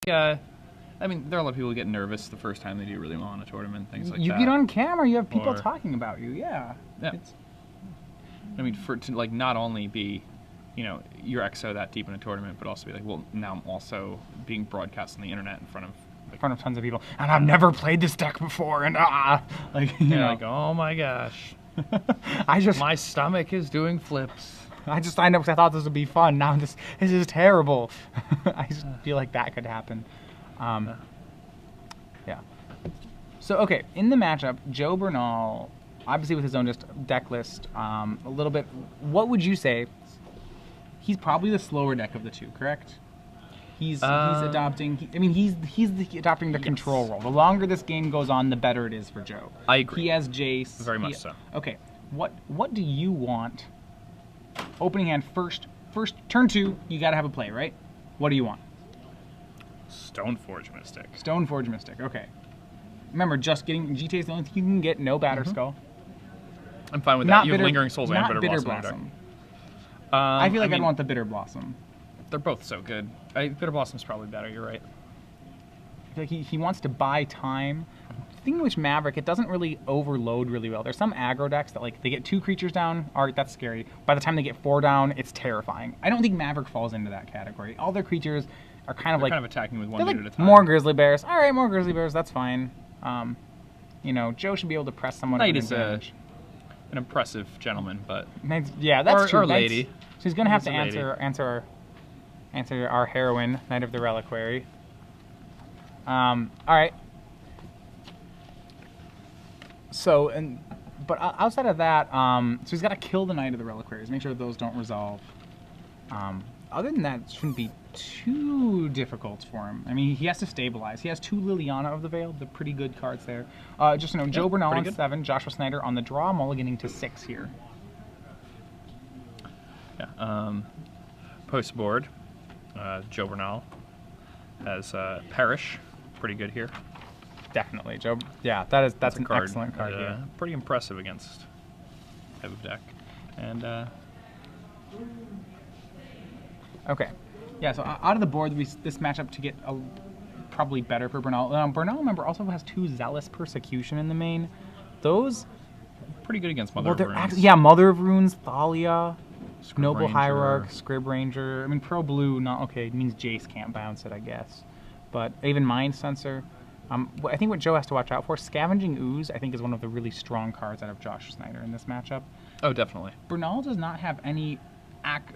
I mean, there are a lot of people who get nervous the first time they do really well in a tournament, things like you that. get on camera, you have people Or- talking about you. Yeah. Yeah. I mean, to like not only be, your EXO that deep in a tournament, but also be like, well, now I'm also being broadcast on the internet in front of tons of people, and I've never played this deck before, and like you know, like, oh my gosh, my stomach is doing flips. I signed up because I thought this would be fun. Now this is terrible. I just feel like that could happen. Yeah. So okay, in the matchup, Joe Bernal, obviously with his own just deck list, a little bit. What would you say? He's probably the slower deck of the two, correct? He's adopting. He's adopting the control role. The longer this game goes on, the better it is for Joe. I agree. He has Jace. Very much so. Okay. What do you want? Opening hand first turn 2. You got to have a play, right? What do you want? Stoneforge Mystic. Stoneforge Mystic. Okay. Remember, just getting GTA is the only thing you can get. No Batterskull. I'm fine with that. You have Lingering Souls and not Bitter Blossom. Blossom. I feel like I'd want the Bitter Blossom. They're both so good. Bitter Blossom's probably better. You're right. I feel like he wants to buy time. The thing with Maverick, it doesn't really overload really well. There's some aggro decks that like they get 2 creatures down. All right, that's scary. By the time they get 4 down, it's terrifying. I don't think Maverick falls into that category. All their creatures are kind of attacking with 1 unit at a time. More Grizzly Bears. All right, more Grizzly Bears. That's fine. Joe should be able to press someone. Knight is an impressive gentleman, but yeah, that's true. Or lady. So he's gonna have to answer our heroine, Knight of the Reliquary. All right. So but outside of that, so he's got to kill the Knight of the Reliquaries. Make sure those don't resolve. Other than that, it shouldn't be too difficult for him. I mean, he has to stabilize. He has 2 Liliana of the Veil. They're pretty good cards there. Joe Bernal on 7, Joshua Snider on the draw, mulliganing to 6 here. Yeah. Post board, Joe Bernal has Perish. Pretty good here. Definitely, Joe. Yeah, that's an card, excellent card here. Pretty impressive against type of deck. And okay, yeah. So out of the board, this matchup to get probably better for Bernal. Bernal, remember, also has 2 Zealous Persecution in the main. Those pretty good against Mother of Runes. Mother of Runes, Thalia, Noble Ranger. Hierarch, Scrib Ranger. I mean, Pro Blue, not okay. It means Jace can't bounce it, I guess. But even Mind Sensor. I think what Joe has to watch out for, Scavenging Ooze, I think is one of the really strong cards out of Josh Snider in this matchup. Oh, definitely. Bernal does not have any.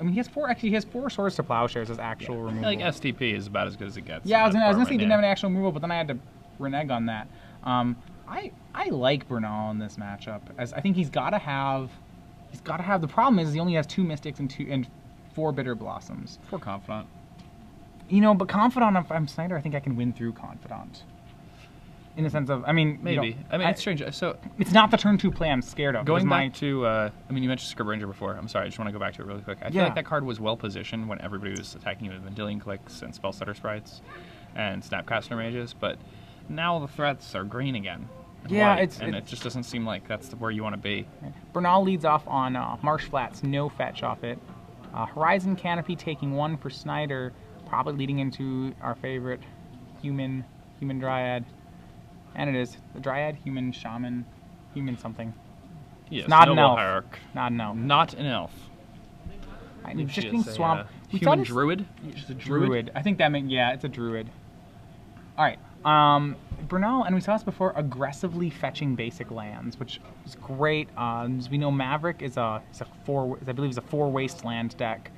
He has 4 Swords to Plowshares as actual removal. Like STP is about as good as it gets. Yeah, I was gonna say he didn't have any actual removal, but then I had to renege on that. I like Bernal in this matchup, as I think he's got to have. The problem is he only has 2 Mystics and 4 Bitter Blossoms. 4 Confidant. But Confidant, if I'm Snyder, I think I can win through Confidant. In the sense of, maybe. It's strange. So it's not the turn 2 play I'm scared of. Going back to, you mentioned Scrib Ranger before. I'm sorry, I just want to go back to it really quick. I feel like that card was well positioned when everybody was attacking you with Vendilion Clicks and Spellstutter Sprites and Snapcaster Mages, but now the threats are green again. It just doesn't seem like that's where you want to be. Bernal leads off on Marsh Flats, no fetch off it. Horizon Canopy taking 1 for Snyder, probably leading into our favorite human Dryad. And it is the Dryad, human, shaman, human something. Yes, not an elf. Hierarch. Not an elf. Not an elf. It's just being swamped. Human druid? Just a druid. I think it's a druid. All right. Bernal, and we saw this before, aggressively fetching basic lands, which is great. As we know, Maverick is a 4 wasteland deck.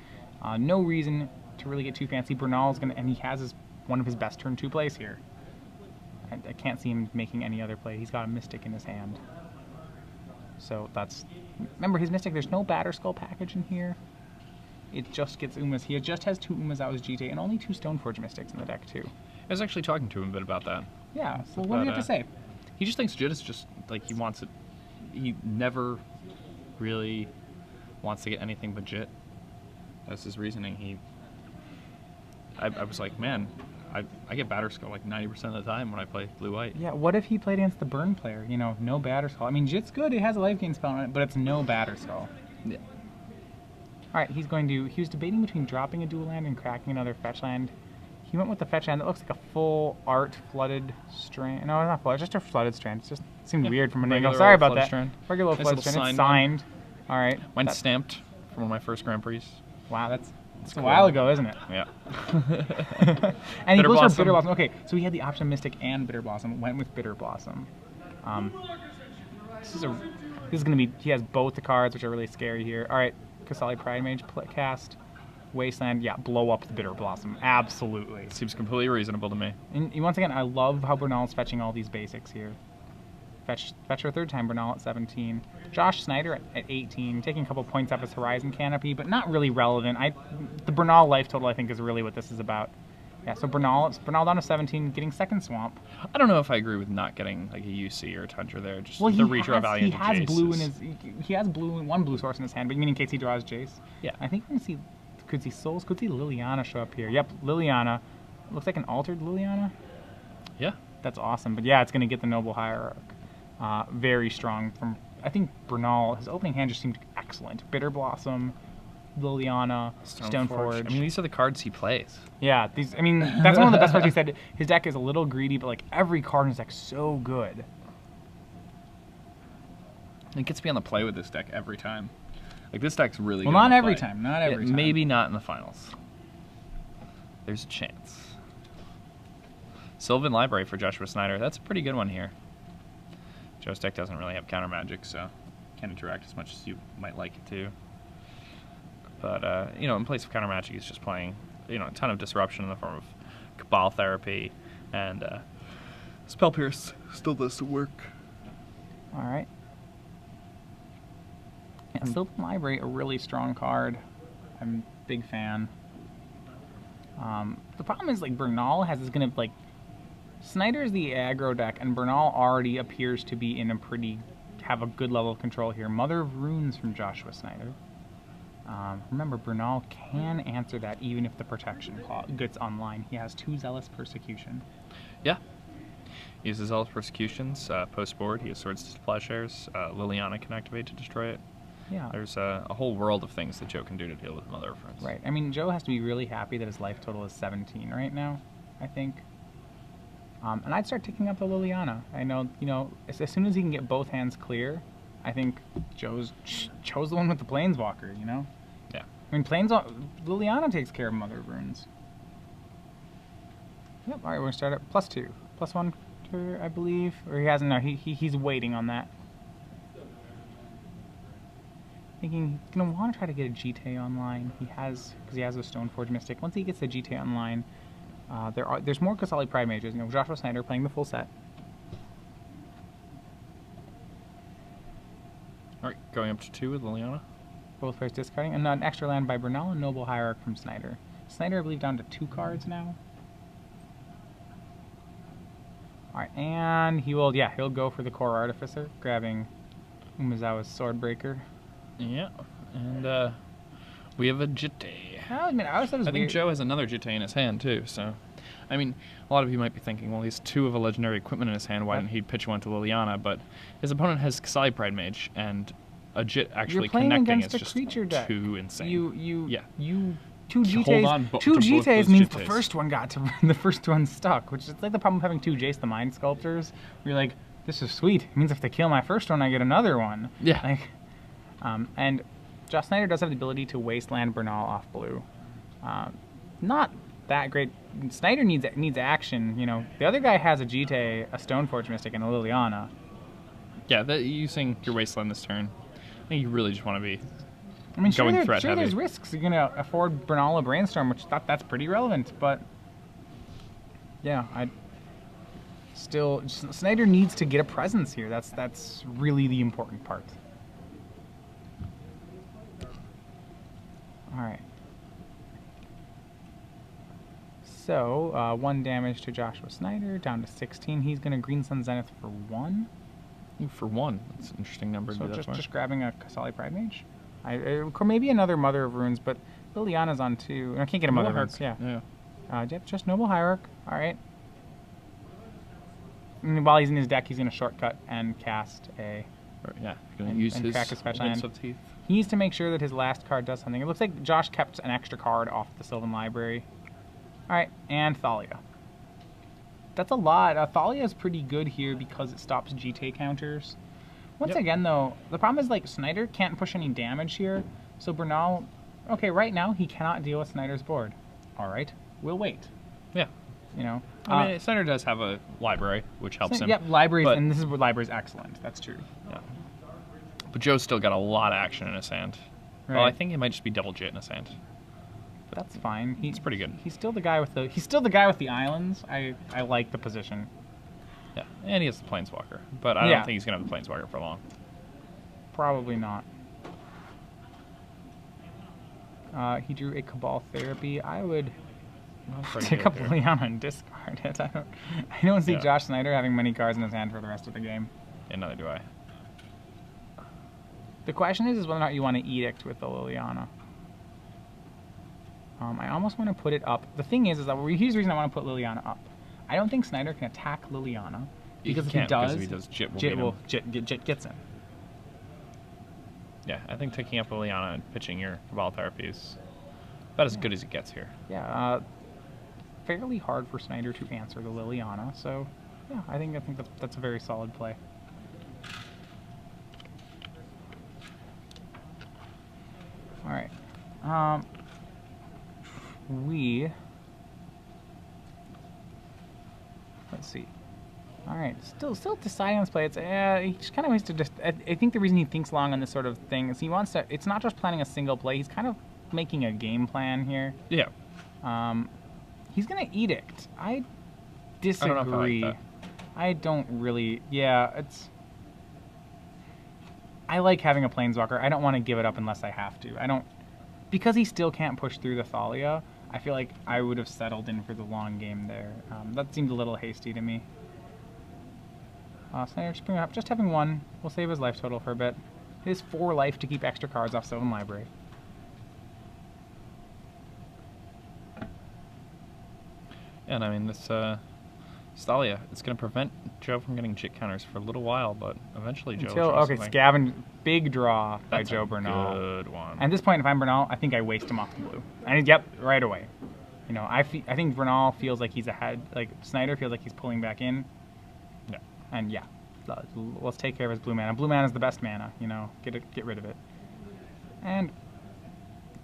No reason to really get too fancy. Bernal's and he has one of his best turn 2 plays here. I can't see him making any other play. He's got a Mystic in his hand. So remember his Mystic, there's no Batterskull package in here. It just gets Umas. He just has 2 Umas out as GTA and only 2 Stoneforge Mystics in the deck too. I was actually talking to him a bit about that. Yeah, so what do you have to say? He just thinks Jit is just, he wants it. He never really wants to get anything but Jit. That's his reasoning. I was like, man, I get Batterskull 90% of the time when I play blue-white. Yeah, what if he played against the Burn player? No Batterskull. Jit's good. It has a life gain spell on it, but it's no Batterskull. Yeah. All right, he was debating between dropping a dual land and cracking another fetch land. he went with the fetch land that looks like a full art flooded strand. No, not flooded, just a flooded strand. It just seemed weird from an angle. Sorry about that. Strand. Regular old flooded strand. It's signed. All right. Mine's stamped from one of my first Grand Prix. Wow, that's a while ago, isn't it? Yeah. And he goes for Bitter Blossom. Okay, so he had the option Mystic and Bitter Blossom. Went with Bitter Blossom. This is gonna be. He has both the cards, which are really scary here. All right, Kasali Pride Mage cast. Wasteland, yeah, blow up the Bitter Blossom. Absolutely. Seems completely reasonable to me. And once again, I love how Bernal's fetching all these basics here. Fetch for a third time, Bernal at 17. Josh Snider at 18, taking a couple points off his Horizon Canopy, but not really relevant. The Bernal life total, I think, is really what this is about. Yeah, so Bernal down to 17, getting second Swamp. I don't know if I agree with not getting like a UC or a Tundra there. Just well, the redraw value. He has blue in his. He has one blue source in his hand, but you mean in case he draws Jace? Yeah. I think we're gonna see. Could see Souls. Could see Liliana show up here. Yep, Liliana. Looks like an altered Liliana. Yeah. That's awesome. But yeah, it's gonna get the Noble Hierarch. Very strong from. I think Bernal. His opening hand just seemed excellent. Bitter Blossom, Liliana, Stoneforge. I mean, these are the cards he plays. Yeah, these. I mean, that's one of the best parts. He said his deck is a little greedy, but like every card in his deck is so good. It gets me on the play with this deck every time. Like, this deck's really good. Well, not every time. Not every time. Maybe not in the finals. There's a chance. Sylvan Library for Joshua Snider. That's a pretty good one here. Joe's deck doesn't really have counter magic, so can't interact as much as you might like it to. But, you know, in place of counter magic, he's just playing, you know, a ton of disruption in the form of Cabal Therapy, and Spell Pierce still does the work. All right. Yeah, Sylvan Library, a really strong card. I'm a big fan. The problem is, like, Bernal is going to, like, Snider's the aggro deck, and Bernal already appears to be in a have a good level of control here. Mother of Runes from Joshua Snider. Remember, Bernal can answer that even if the protection gets online. He has 2 Zealous Persecution. Yeah. He uses Zealous Persecutions. Post-board, he has Swords to Plowshares. Liliana can activate to destroy it. Yeah. There's a whole world of things that Joe can do to deal with Mother of Runes. Right. I mean, Joe has to be really happy that his life total is 17 right now, I think. And I'd start ticking up the Liliana. I know, you know, as soon as he can get both hands clear, I think Joe's chose the one with the Planeswalker, you know? Yeah. I mean, Liliana takes care of Mother of Runes. Yep, all right, we're going to start at +2. +1, I believe. Or he hasn't, no, he's waiting on that. Thinking he's going to want to try to get a GT online. Because he has a Stoneforge Mystic. Once he gets the GT online, there's more Kasali Pride Mages. You know, Joshua Snider playing the full set. All right, going up to 2 with Liliana. Both players discarding. And an extra land by Bernal and Noble Hierarch from Snider. Snider, I believe, down to 2 cards now. Alright, and he'll go for the Core Artificer, grabbing Umezawa's Swordbreaker. Yeah, and we have a Jitte. I think Joe has another Jitte in his hand, too, so... I mean, a lot of you might be thinking, well, he's 2 of a legendary equipment in his hand, why didn't he pitch one to Liliana? But his opponent has Kasali Pride Mage, and a Jit actually connecting is just too insane. Two GTs means the first one the first one stuck, which is like the problem of having 2 Jace the Mind Sculptors. You're like, this is sweet. It means if they kill my first one, I get another one. Yeah. Like, and Josh Snider does have the ability to Wasteland Bernal off blue. Not that great. Snider needs action. You know, the other guy has a GT, a Stoneforge Mystic, and a Liliana. Yeah, using your Wasteland this turn, I think you really just want to be. I mean, going threat heavy. There's risks. You're gonna afford Bernal a Brainstorm, which that's pretty relevant. But yeah, Snider needs to get a presence here. That's really the important part. All right. So 1 damage to Joshua Snider, down to 16. He's gonna Green Sun Zenith for 1. For 1, that's an interesting number. So just grabbing a Kasali Pride Mage. Or maybe another Mother of Runes, but Liliana's on 2. I can't get a Mother of Runes. Yeah. Just Noble Hierarch. All right. And while he's in his deck, he's going to shortcut and cast a. Yeah. Going to use his crack his fetch land. of Teeth. He needs to make sure that his last card does something. It looks like Josh kept an extra card off the Sylvan Library. All right, and Thalia. That's a lot. Thalia is pretty good here because it stops GT counters. Once again, though, the problem is, like, Snider can't push any damage here. So Bernal, okay, right now, he cannot deal with Snider's board. All right, we'll wait. Yeah. You know? I mean, Snider does have a library, which helps him. Yep, libraries, and this is where library's excellent. That's true. Yeah. But Joe's still got a lot of action in his hand. Right. Well, I think it might just be double Jit in his hand. But that's fine. It's pretty good. He's still the guy with the islands. I like the position. Yeah, and he has the Planeswalker, but I don't think he's gonna have the Planeswalker for long. Probably not. He drew a Cabal Therapy. I would stick up Liliana and discard it. I don't see Josh Snider having many cards in his hand for the rest of the game. And neither do I. The question is whether or not you want to Edict with the Liliana. I almost want to put it up. The thing is that here's the reason I want to put Liliana up. I don't think Snider can attack Liliana because if he does, Jit gets him. Yeah, I think taking up Liliana and pitching your Cabal Therapy is about as good as it gets here. Yeah, fairly hard for Snider to answer the Liliana, so yeah, I think that's a very solid play. All right, let's see. All right, still deciding on this play. It's he just kind of wants to just. I think the reason he thinks long on this sort of thing is he wants to. It's not just planning a single play. He's kind of making a game plan here. Yeah. He's gonna Edict. I disagree. I don't know if I like that. I don't really. Yeah, it's. I like having a Planeswalker. I don't want to give it up unless I have to. I don't. Because he still can't push through the Thalia, I feel like I would have settled in for the long game there. That seemed a little hasty to me. Snider just bring it up. Just having one will save his life total for a bit. It is 4 life to keep extra cards off Sylvan Library. And I mean, this Thalia, it's going to prevent Joe from getting Jit counters for a little while, but eventually Joe will okay, Scavenge, big draw by Joe Bernal. Good one. And at this point, if I'm Bernal, I think I waste him off the blue. And yep, right away. You know, I think Bernal feels like he's ahead. Like Snider feels like he's pulling back in. Yeah. And yeah, let's take care of his blue mana. Blue mana is the best mana. You know, get rid of it. And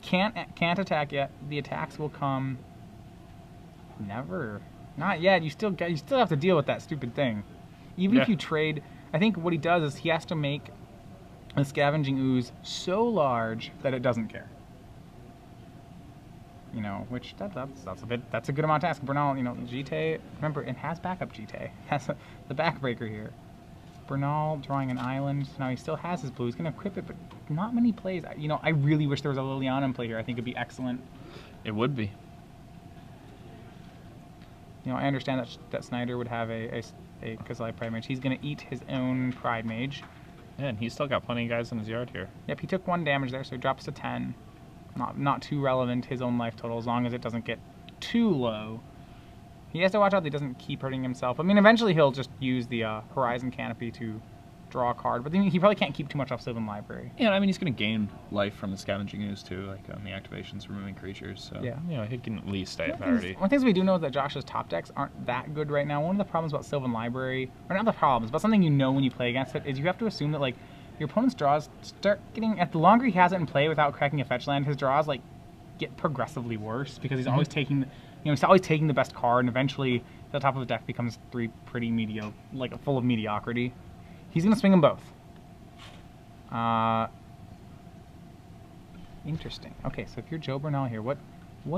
can't attack yet. The attacks will come. Never. Not yet. You still have to deal with that stupid thing. Even if you trade, I think what he does is he has to make the Scavenging Ooze so large that it doesn't care. You know, which that's a good amount to ask. Bernal, you know, GT, remember, it has backup GT. That's the backbreaker here. Bernal drawing an island. Now he still has his blue. He's going to equip it, but not many plays. You know, I really wish there was a Liliana in play here. I think it'd be excellent. It would be. You know, I understand that Snider would have a Kazali Pride Mage. He's going to eat his own Pride Mage. Yeah, and he's still got plenty of guys in his yard here. Yep, he took 1 damage there, so he drops to 10. Not too relevant, his own life total, as long as it doesn't get too low. He has to watch out that he doesn't keep hurting himself. I mean, eventually he'll just use the Horizon Canopy to draw a card, but then he probably can't keep too much off Sylvan Library. Yeah, I mean, he's going to gain life from the Scavenging Ooze, too, like on the activations, removing creatures. So, yeah, you know, he can at least stay at parity. One of the things we do know is that Josh's top decks aren't that good right now. One of the problems about Sylvan Library, or not the problems, but something you know when you play against it, is you have to assume that, like, your opponent's draws start getting, at the longer he has it in play without cracking a fetch land, his draws, like, get progressively worse because he's always taking, he's always taking the best card, and eventually the top of the deck becomes pretty mediocre, like full of mediocrity. He's gonna swing them both. Interesting. Okay, so if you're Joe Bernal here, what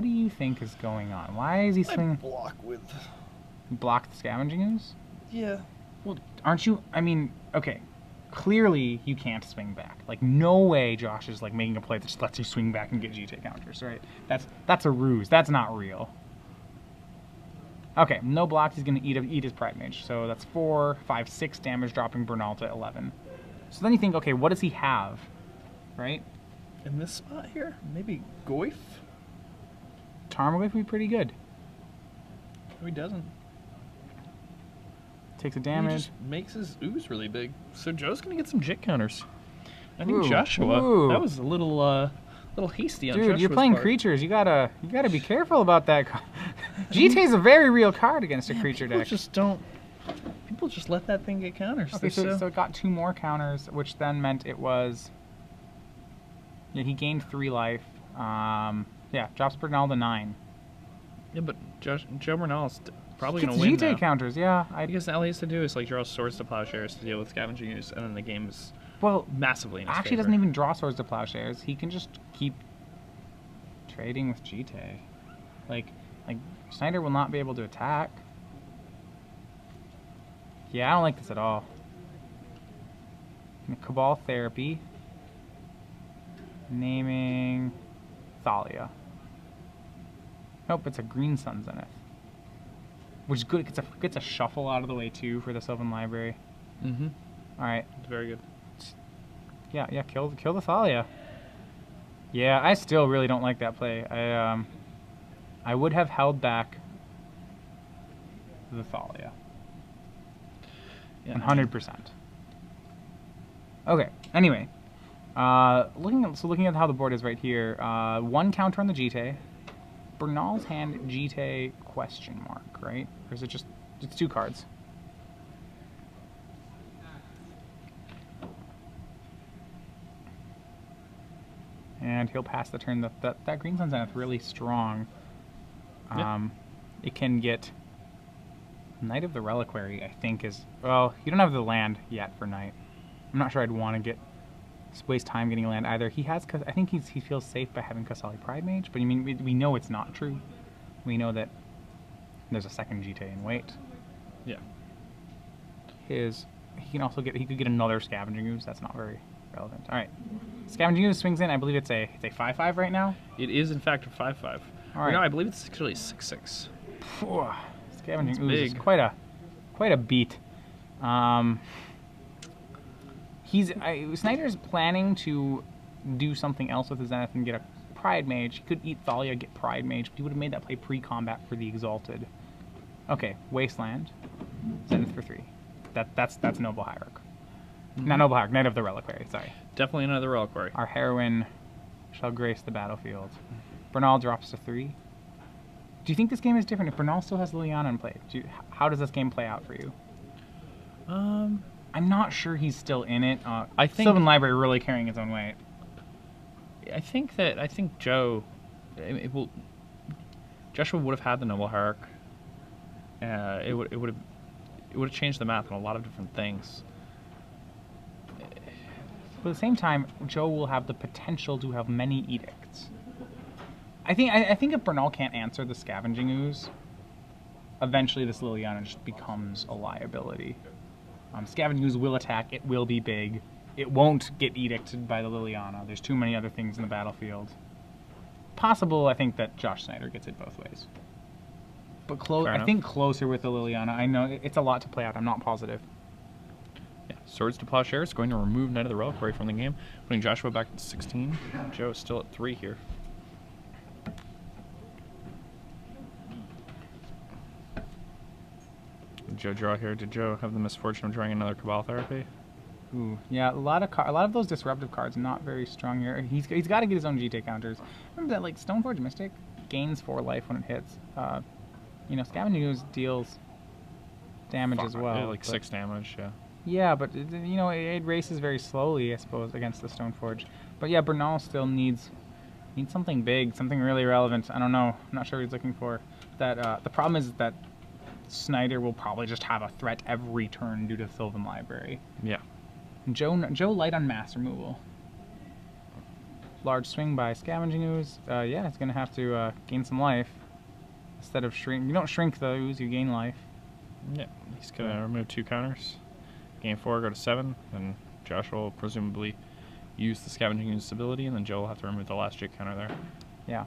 do you think is going on? Why is he swinging? Block the Scavenging Ooze? Yeah. Well, aren't you? I mean, okay. Clearly, you can't swing back. Like, no way Josh is, like, making a play that just lets you swing back and get GT counters, right? That's a ruse. That's not real. Okay, no blocks. He's going to eat his Pride Mage. So that's 4, 5, 6 damage, dropping Bernal to 11. So then you think, okay, what does he have, right? In this spot here? Maybe Goyf? Tarmogoyf would be pretty good. No, he doesn't. Takes a damage. He just makes his ooze really big. So Joe's gonna get some Jit counters. I think Joshua. That was a little hasty on Joshua's Dude, you're playing part. creatures. You gotta be careful about that. GT's a very real card against a creature people deck. People just let that thing get counters. Okay, so it got 2 more counters, which then meant it was... Yeah, he gained 3 life. Yeah, drops Bernal to 9. Yeah, but Joe Bernal's probably Gets going to win GT counters, yeah. Because all he has to do is like draw Swords to Plowshares to deal with Scavenging Ooze, and then the game is massively in his actually favor. Doesn't even draw Swords to Plowshares. He can just keep trading with GT. Like Snider will not be able to attack. Yeah, I don't like this at all. Cabal Therapy. Naming Thalia. Nope, it's a Green Sun Zenith. Which is good. It gets a shuffle out of the way too for the Sylvan Library. Mm-hmm. Alright. It's very good. Yeah, kill the Thalia. Yeah, I still really don't like that play. I would have held back the Thalia. Yeah, 100%. Okay. Anyway, looking at how the board is right here. 1 counter on the GT. Bernal's hand GT ? Right? Or is it just it's 2 cards? And he'll pass the turn. That Green Sun Zenith really strong. It can get Knight of the Reliquary, I think is... Well, you don't have the land yet for Knight. I'm not sure I'd want to waste time getting land either. He has... I think he feels safe by having Kasali Pride Mage, but I mean, we know it's not true. We know that there's a second GT in wait. Yeah. He can also get... He could get another Scavenging Ooze. That's not very relevant. All right. Scavenging Ooze swings in. I believe it's a 5/5 right now. It is in fact a 5/5. All right. No, I believe it's actually 6/6. Scavenging Ooze is quite a beat. Snider's planning to do something else with his Zenith and get a Pride Mage. He could eat Thalia, get Pride Mage, but he would have made that play pre-combat for the Exalted. Okay, Wasteland. Zenith for 3. That's Noble Hierarch. Not Noble Hierarch, Knight of the Reliquary, sorry. Definitely another Reliquary. Our heroine shall grace the battlefield. Bernal drops to 3. Do you think this game is different if Bernal still has Liliana in play? How does this game play out for you? I'm not sure he's still in it. I think Sylvan Library really carrying its own weight. I think Joe, Joshua would have had the Noble Hierarch. It would have changed the math on a lot of different things. But at the same time, Joe will have the potential to have many edicts. I think if Bernal can't answer the Scavenging Ooze, eventually this Liliana just becomes a liability. Scavenging Ooze will attack. It will be big. It won't get edicted by the Liliana. There's too many other things in the battlefield. Possible, I think, that Josh Snider gets it both ways. But I think closer with the Liliana. I know it's a lot to play out. I'm not positive. Yeah, Swords to Plowshares going to remove Knight of the Reliquary from the game, putting Joshua back to 16. Joe is still at 3 here. Did Joe draw here? Did Joe have the misfortune of drawing another Cabal Therapy? Ooh, yeah, a lot of those disruptive cards not very strong here. He's got to get his own GT counters. Remember that, like, Stoneforge Mystic gains 4 life when it hits. Scavenging Ooze deals damage as well. Yeah, like 6 damage, yeah. Yeah, but it races very slowly, I suppose, against the Stoneforge. But yeah, Bernal still needs something big, something really relevant. I don't know. I'm not sure what he's looking for. The problem is that Snider will probably just have a threat every turn due to Sylvan Library. Yeah. Joe light on mass removal. Large swing by Scavenging Ooze. Yeah, it's gonna have to gain some life instead of shrink. You don't shrink the ooze, you gain life. Yeah, he's gonna remove 2 counters. Gain 4, go to 7, and Josh will presumably use the Scavenging Ooze ability, and then Joe will have to remove the last Jig counter there. Yeah.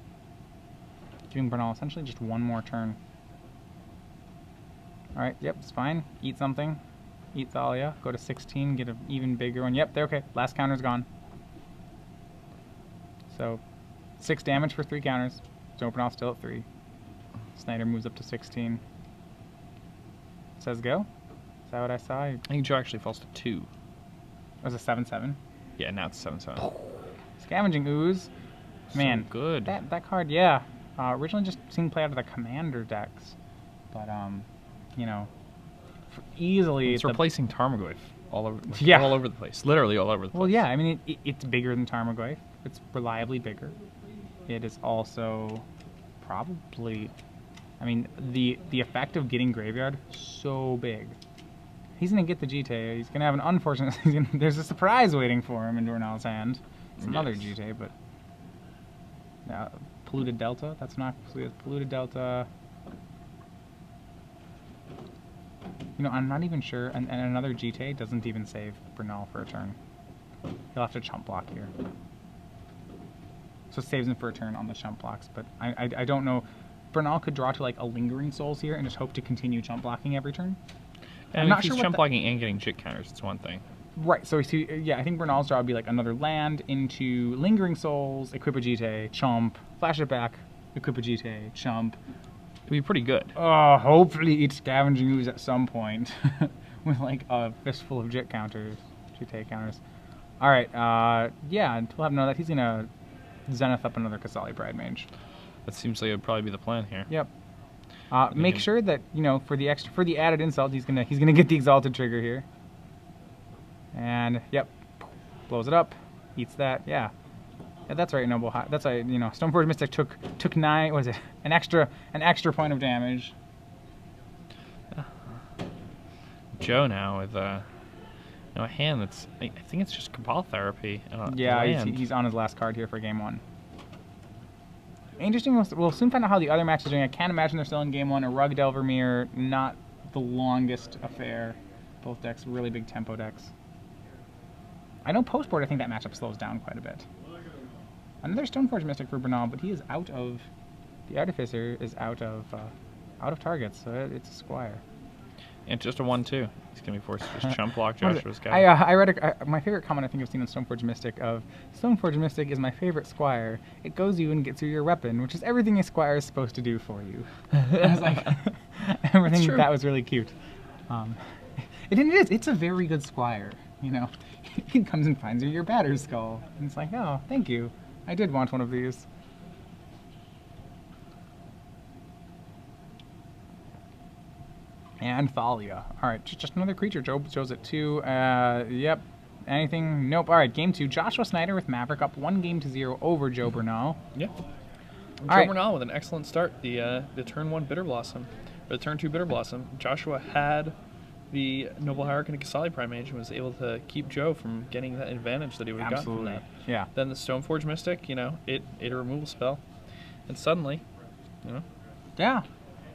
Giving Bernal essentially just 1 more turn. Alright, yep, it's fine. Eat something. Eat Thalia. Go to 16, get an even bigger one. Yep, they're okay. Last counter's gone. So, 6 damage for 3 counters. So Bernal's still at 3. Snider moves up to 16. Says go. Is that what I saw? I think Joe actually falls to 2. It was a 7/7. Yeah, now it's 7/7. Scavenging Ooze. Man, so good. That card, yeah. originally just seen play out of the Commander decks, but you know, easily It's replacing Tarmogoyf all over, all over the place. Literally all over the place. Well, yeah, I mean, it's bigger than Tarmogoyf. It's reliably bigger. It is also probably, I mean, the effect of getting Graveyard, so big. He's going to get the GT. He's going to have an unfortunate, there's a surprise waiting for him in Bernal's hand. It's another GT, but Polluted Delta, that's not Polluted Delta. You know, I'm not even sure, and another GT doesn't even save Bernal for a turn. He'll have to chump block here. So it saves him for a turn on the chump blocks, but I don't know. Bernal could draw to like a Lingering Souls here and just hope to continue chump blocking every turn. I'm not sure. Chump blocking and getting Jit counters, it's one thing. Right, so yeah, I think Bernal's draw would be like another land into Lingering Souls, equip a GT, chump, flash it back, equip a GT, chump. It'd be pretty good. Oh, hopefully eat Scavenging Ooze at some point with like a fistful of Jit counters, GT counters. All right, yeah, we'll have none of that. He's gonna Zenith up another Kasali Pride Mage. That seems like it would probably be the plan here. Yep. Make sure that, you know, for the added insult, he's gonna get the Exalted trigger here. And yep, blows it up, eats that. Yeah, that's right, Noble. That's right. You know, Stoneforge Mystic took 9. What is it? An extra point of damage. Joe now with a hand that's, I think it's just Cabal Therapy. Yeah, he's on his last card here for game 1. Interesting. We'll soon find out how the other matches are doing. I can't imagine they're still in game 1. A Rug Delvermere, not the longest affair. Both decks really big tempo decks. I know post-board, I think that matchup slows down quite a bit. Another Stoneforge Mystic for Bernal, but he is out of... The Artificer is out of targets, so it's a Squire. And just a 1/2. He's going to be forced to just chump block Joshua's guy. I read my favorite comment I think I've seen on Stoneforge Mystic of, Stoneforge Mystic is my favorite Squire. It goes you and gets you your weapon, which is everything a Squire is supposed to do for you. I was like, everything that was really cute. It is. It's a very good Squire, you know. He comes and finds you your Battered Skull. And it's like, oh, thank you. I did want one of these. And Thalia. Alright, just another creature. Joe shows it 2. Yep. Anything? Nope. Alright, game 2. Joshua Snider with Maverick up 1-0 over Joe Bernal. Yep. Joe Bernal with an excellent start. The turn 1 Bitter Blossom. Or the turn 2 Bitter Blossom. Joshua had the Noble Hierarch and a Kasali Prime Mage and was able to keep Joe from getting that advantage that he would have gotten from that. Yeah. Then the Stoneforge Mystic, you know, it a removal spell. And suddenly, you know. Yeah.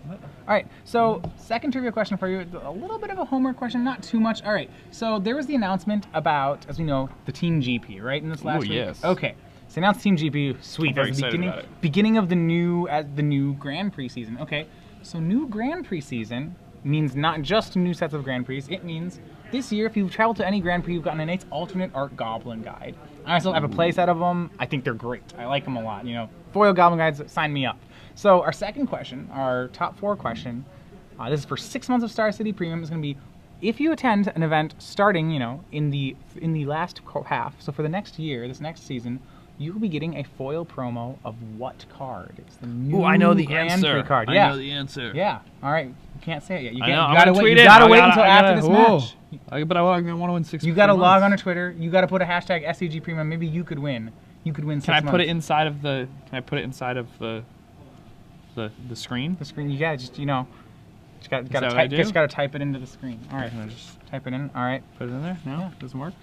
All right, so second trivia question for you. A little bit of a homework question, not too much. All right, so there was the announcement about, as we know, the Team GP, right, in this last week? Yes. Okay, so announced Team GP, sweet. That's the beginning of the new Grand Prix season. Okay, so new Grand Prix season means not just new sets of Grand Prix. It means this year, if you've traveled to any Grand Prix, you've gotten an alternate art Goblin guide. I still have a play set of them. I think they're great. I like them a lot. You know, foil Goblin guides, sign me up. So our second question, our top 4 question, this is for 6 months of Star City Premium, is going to be, if you attend an event starting, you know, in the last half, so for the next year, this next season, you will be getting a foil promo of what card? It's the new I know the Grand answer. Prix card. I know the answer. Yeah. All right. You can't say it yet. You gotta wait. You gotta wait until after this match. But I want to win 6. You gotta log on to Twitter. You gotta put a hashtag SCG Premium. Maybe you could win. You could win 6 months. Can I put it inside of the? Can I put it inside of the screen? The screen. You gotta just gotta type it into the screen. All right. Just type it in. All right. Put it in there. No, doesn't work.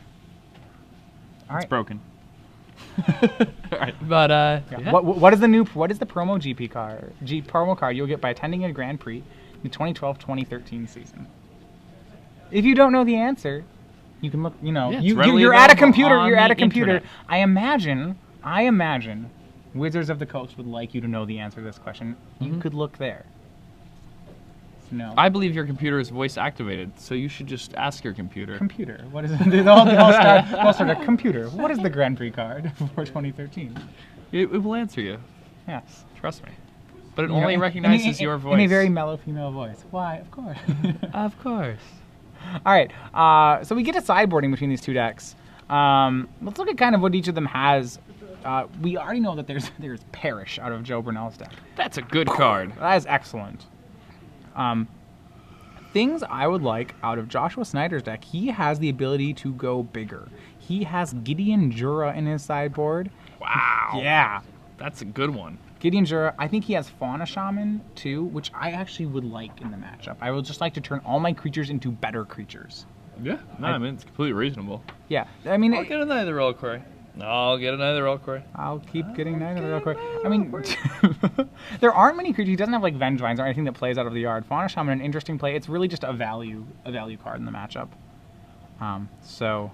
All right. It's broken. All right, but yeah. What is the promo GP card? Promo card you'll get by attending a Grand Prix in the 2012-2013 season. If you don't know the answer, you can look. You know, you're at a computer. You're at a computer. Internet. I imagine, Wizards of the Coast would like you to know the answer to this question. You could look there. No. I believe your computer is voice activated, so you should just ask your computer. Computer. What is it? They all start a computer. What is the Grand Prix card for 2013? It will answer you. Yes. Trust me. But it only recognizes your voice. In a very mellow female voice. Why? Of course. Of course. All right. So we get to sideboarding between these two decks. Let's look at kind of what each of them has we already know that there's Perish out of Joe Bernal's deck. That's a good card. That is excellent. Things I would like out of Joshua Snider's deck, he has the ability to go bigger. He has Gideon Jura in his sideboard. Wow. Yeah. That's a good one. Gideon Jura. I think he has Fauna Shaman, too, which I actually would like in the matchup. I would just like to turn all my creatures into better creatures. Yeah. No, I mean, it's completely reasonable. Yeah. I mean... I'll get another Reliquary. I'll keep getting another Reliquary. I mean, there aren't many creatures. He doesn't have, like, Vengevines or anything that plays out of the yard. Fauna Shaman, an interesting play. It's really just a value card in the matchup. So...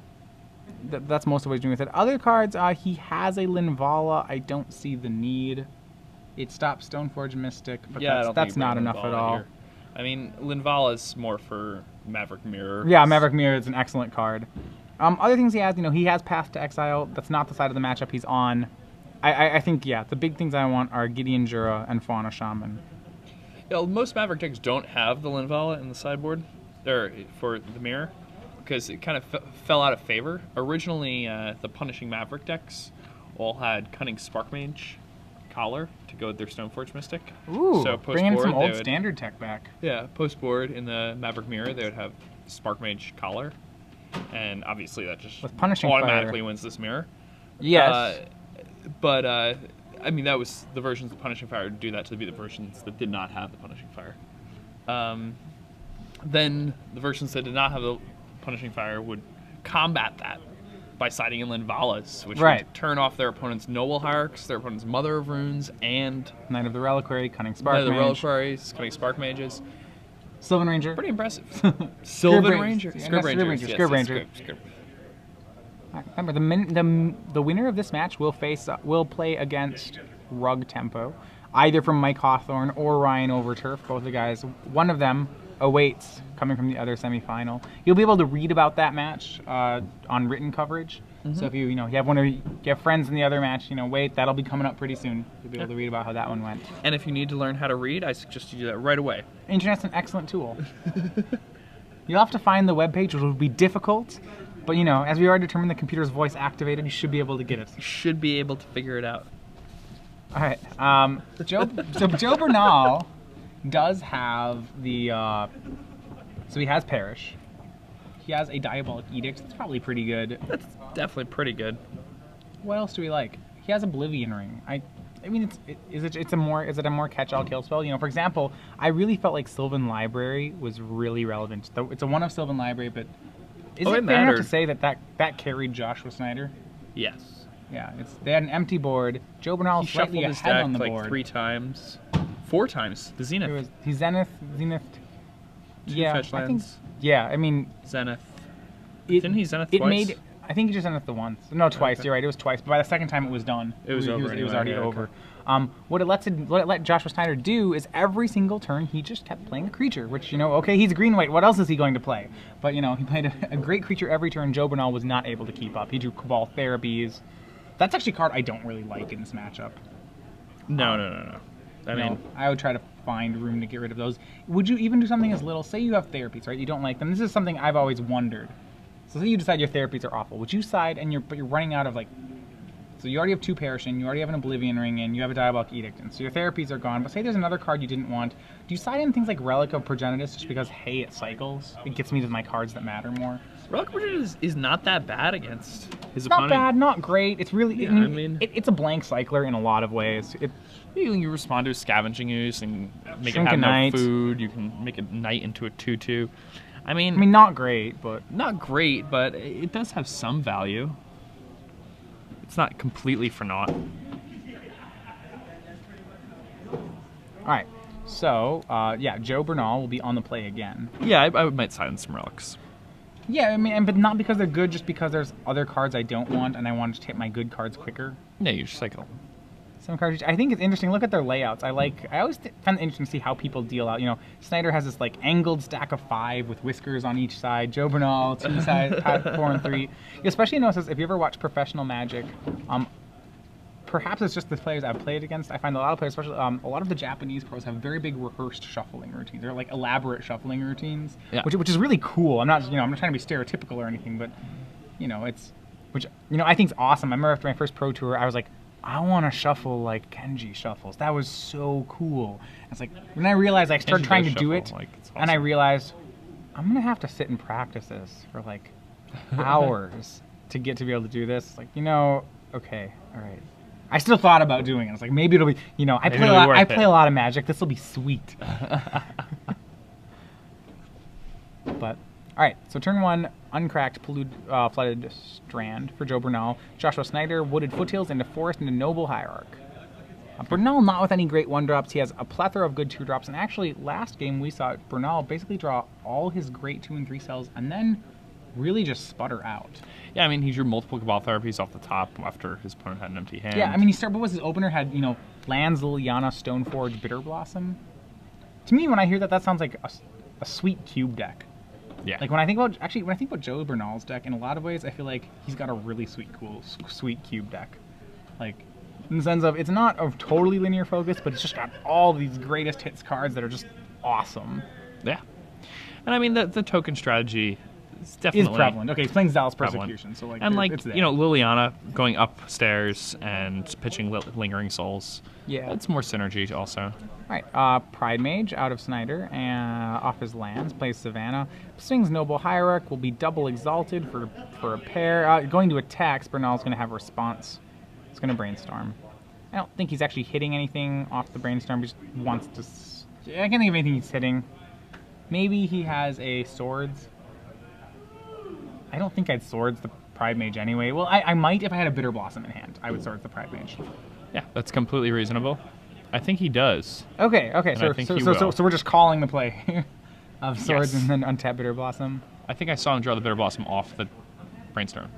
that's most of what he's doing with it. Other cards, he has a Linvala. I don't see the need. It stops Stoneforge Mystic, but that's not enough at all. Here. I mean, Linvala's more for Maverick Mirror. Yeah, Maverick Mirror is an excellent card. Other things he has, he has Path to Exile. That's not the side of the matchup he's on. I think, yeah, the big things I want are Gideon Jura and Fauna Shaman. Yeah, most Maverick decks don't have the Linvala in the sideboard, or for the Mirror, because it kind of fell out of favor. Originally, the Punishing Maverick decks all had Cunning Sparkmage Collar to go with their Stoneforge Mystic. Ooh, so bringing some old standard tech back. Yeah, post-board in the Maverick Mirror, they would have Sparkmage Collar. And obviously that just with Punishing automatically Fire. wins this mirror. Yes. But I mean, that was the versions of Punishing Fire to do that to be the versions that did not have the Punishing Fire. Then the versions that did not have the Punishing Fire would combat that by siding in Linvalas, which would turn off their opponent's Noble Hierarchs, their opponent's Mother of Runes, and Knight of the Reliquary, Cunning Spark Knight of the Reliquaries, Cunning Spark Mages. Sylvan Ranger. Pretty impressive. Sylvan Ranger. Scrub Ranger. Remember, the winner of this match will play against Rug Tempo, either from Mike Hawthorne or Ryan Overturf. Both the guys. One of them awaits coming from the other semifinal. You'll be able to read about that match on written coverage. Mm-hmm. So if you have friends in the other match, wait, that'll be coming up pretty soon. You'll be able to read about how that one went. And if you need to learn how to read, I suggest you do that right away. Internet's an excellent tool. You'll have to find the webpage, which will be difficult, but as we already determined the computer's voice activated, you should be able to get it. You should be able to figure it out. All right. Joe Bernal does have the so he has Perish. He has a Diabolic Edict. That's probably pretty good. That's definitely pretty good. What else do we like? He has Oblivion Ring. I mean, is it a more catch-all kill spell? For example, I really felt like Sylvan Library was really relevant. It's a one of Sylvan Library, but is it fair enough to say that carried Joshua Snider? Yes. Yeah, they had an empty board. Joe Bernal slightly ahead on the board. 3 times, 4 times. The Zenith. He Zenith. Yeah, I think. Yeah, I mean. Zenith. Didn't he Zenith twice? I think he just Zenith once. No, twice. Okay. You're right. It was twice. But by the second time, it was done. It was over. It was already over. Okay. What it let Joshua Snider do is every single turn he just kept playing a creature, which okay, he's green-white. What else is he going to play? But he played a great creature every turn. Joe Bernal was not able to keep up. He drew Cabal Therapies. That's actually a card I don't really like in this matchup. No. I mean, I would try to find room to get rid of those. Would you even do something as little? Say you have therapies, right? You don't like them. This is something I've always wondered. So say you decide your therapies are awful. Would you side but you're running out of so you already have 2 Perishing, you already have an Oblivion Ring, and you have a Diabolic Edict, and so your therapies are gone. But say there's another card you didn't want. Do you side in things like Relic of Progenitus just because, hey, it cycles? It gets me to my cards that matter more. Relic of Progenitus is not that bad against his opponent. Not bad, not great. It's really, yeah, it's a blank cycler in a lot of ways. You respond to a Scavenging Ooze and make it have no food. You can make a Knight into a 2/2. I mean, not great, but it does have some value. It's not completely for naught. All right, so yeah, Joe Bernal will be on the play again. Yeah, I might side in some relics. Yeah, I mean, but not because they're good, just because there's other cards I don't want, and I want to hit my good cards quicker. Yeah, you just cycle. Some cards, I think it's interesting. Look at their layouts. I always find it interesting to see how people deal out. Snider has this angled stack of 5 with whiskers on each side. Joe Bernal, 2 sides, 4 and 3. You especially notice if you ever watch professional Magic, perhaps it's just the players I've played against. I find a lot of players, especially a lot of the Japanese pros, have very big rehearsed shuffling routines. They're elaborate shuffling routines, yeah. which is really cool. I'm not trying to be stereotypical or anything, but it's. Which, I think is awesome. I remember after my first pro tour, I was like, I want to shuffle like Kenji shuffles. That was so cool. It's like, when I realized I started Kenji trying does to do shuffle, it, like, it's and I awesome. realized I'm going to have to sit and practice this for like hours to get to be able to do this. Like, okay, all right. I still thought about doing it. It's like, maybe it'll be, I Maybe play it'll be I worth play it. a lot of Magic. This will be sweet. But, all right, so turn 1, uncracked, flooded strand for Joe Bernal. Joshua Snider, wooded foothills into forest into noble hierarch. Bernal not with any great 1-drops. He has a plethora of good 2-drops. And actually, last game we saw Bernal basically draw all his great 2 and 3 cells and then really just sputter out. Yeah, I mean, he drew multiple Cabal Therapies off the top after his opponent had an empty hand. Yeah, I mean, what was his opener? Had, Lands, Liliana, Stoneforge, Bitter Blossom. To me, when I hear that, that sounds like a sweet cube deck. Yeah. Like, when I think about Joe Bernal's deck, in a lot of ways, I feel like he's got a really sweet cube deck. Like, in the sense of, it's not a totally linear focus, but it's just got all these greatest hits cards that are just awesome. Yeah. And I mean, the token strategy is definitely... Is prevalent. Okay, he's playing Zealous prevalent. Persecution, so like, And like, it's there. Liliana going upstairs and pitching Lingering Souls. Yeah. It's more synergy also. All right, Pride Mage out of Snider, and off his lands, plays Savannah. Swings Noble Hierarch, will be double exalted for a pair. Going to attacks, Bernal's going to have a response. It's going to Brainstorm. I don't think he's actually hitting anything off the Brainstorm, he just wants to... I can't think of anything he's hitting. Maybe he has a Swords. I don't think I'd Swords the Pride Mage anyway. Well, I might if I had a Bitter Blossom in hand. I would Swords the Pride Mage. Yeah, that's completely reasonable. I think he does. Okay, I think he so will. we're just calling the play of Swords Yes. and then untap Bitter Blossom. I think I saw him draw the Bitter Blossom off the Brainstorm.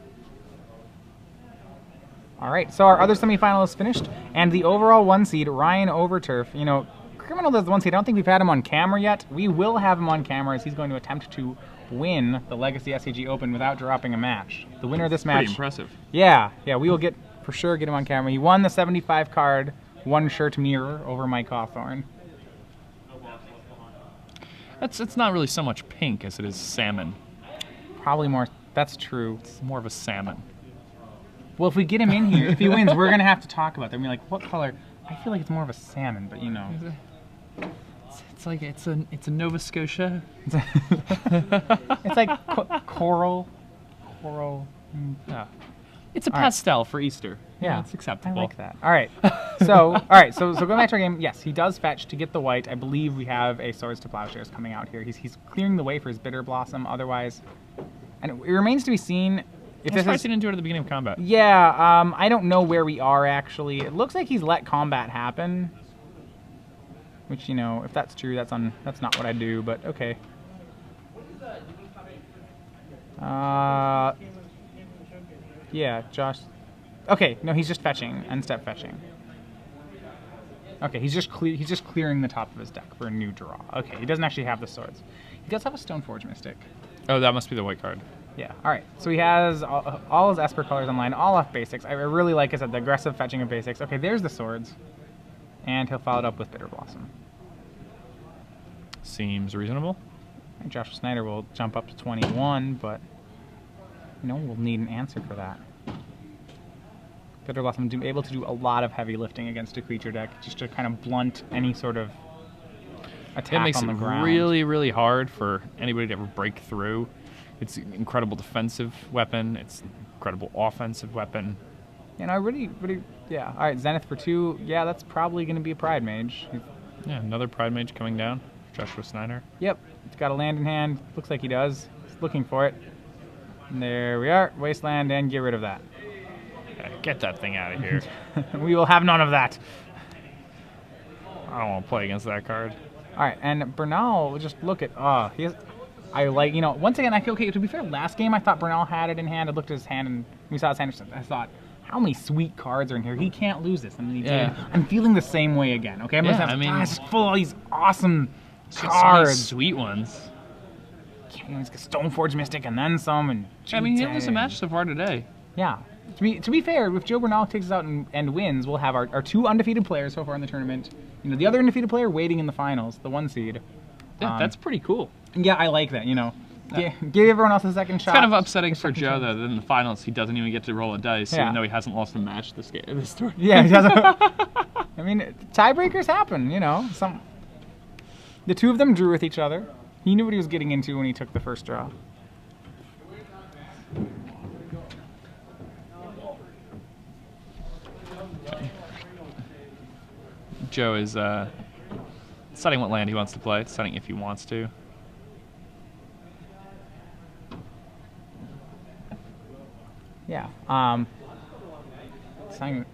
All right, so our other semifinalists finished, and the overall 1 seed, Ryan Overturf. Criminal does the 1 seed. I don't think we've had him on camera yet. We will have him on camera as he's going to attempt to win the Legacy SCG Open without dropping a match. The winner of this match... Pretty impressive. Yeah, we will for sure get him on camera. He won the 75 card 1 shirt mirror over Mike Hawthorne. It's not really so much pink as it is salmon. Probably more. That's true. It's more of a salmon. Well, if we get him in here, if he wins, we're going to have to talk about that. We're like, what color? I feel like it's more of a salmon, but It's like it's a Nova Scotia. It's like coral. Yeah. It's a All right. pastel for Easter. Yeah, it's acceptable. I like that. All right. So going back to our game, yes, he does fetch to get the white. I believe we have a Swords to Plowshares coming out here. He's clearing the way for his Bitter Blossom. Otherwise, and it remains to be seen if I'm this surprised is. he didn't do it at the beginning of combat. Yeah, I don't know where we are actually. It looks like he's let combat happen. Which, if that's true, that's not what I do, but okay. Yeah, Josh. Okay, no, he's just fetching, end step fetching. Okay, he's just clearing the top of his deck for a new draw. Okay, he doesn't actually have the swords. He does have a Stoneforge Mystic. Oh, that must be the white card. Yeah, all right. So he has all his Esper colors online, all off basics. I really like, I said, the aggressive fetching of basics. Okay, there's the swords. And he'll follow it up with Bitter Blossom. Seems reasonable. And Joshua Snider will jump up to 21, but we'll need an answer for that. Bitter Blossom will be able to do a lot of heavy lifting against a creature deck, just to kind of blunt any sort of attack It makes on the it ground. really, really hard for anybody to ever break through. It's an incredible defensive weapon. It's an incredible offensive weapon. Really, yeah. All right, Zenith for 2. Yeah, that's probably going to be a Pride Mage. Yeah, another Pride Mage coming down. Joshua Snider. Yep, it's got a land in hand. Looks like he does. He's looking for it. And there we are. Wasteland, and get rid of that. Yeah, get that thing out of here. We will have none of that. I don't want to play against that card. All right, and Bernal, just look at, he has, I like, once again, I feel, okay, to be fair, last game I thought Bernal had it in hand. I looked at his hand, and we saw his hand, I thought, how many sweet cards are in here? He can't lose this. And then he did. I'm feeling the same way again, okay? It's full of all these awesome cards. Sweet ones. He's got Stoneforge Mystic and then some, and I mean, he lose a match so far today. Yeah. To be fair, if Joe Bernal takes us out and wins, we'll have our 2 undefeated players so far in the tournament. The other undefeated player waiting in the finals, the 1 seed. Yeah, that's pretty cool. Yeah, I like that, Give everyone else a second shot. It's kind of upsetting for Joe, though, that in the finals he doesn't even get to roll a dice, even though he hasn't lost a match this tournament. Yeah, he hasn't. I mean, tiebreakers happen, you know. The two of them drew with each other. He knew what he was getting into when he took the first draw. Joe is deciding what land he wants to play, deciding if he wants to. Yeah. Deciding.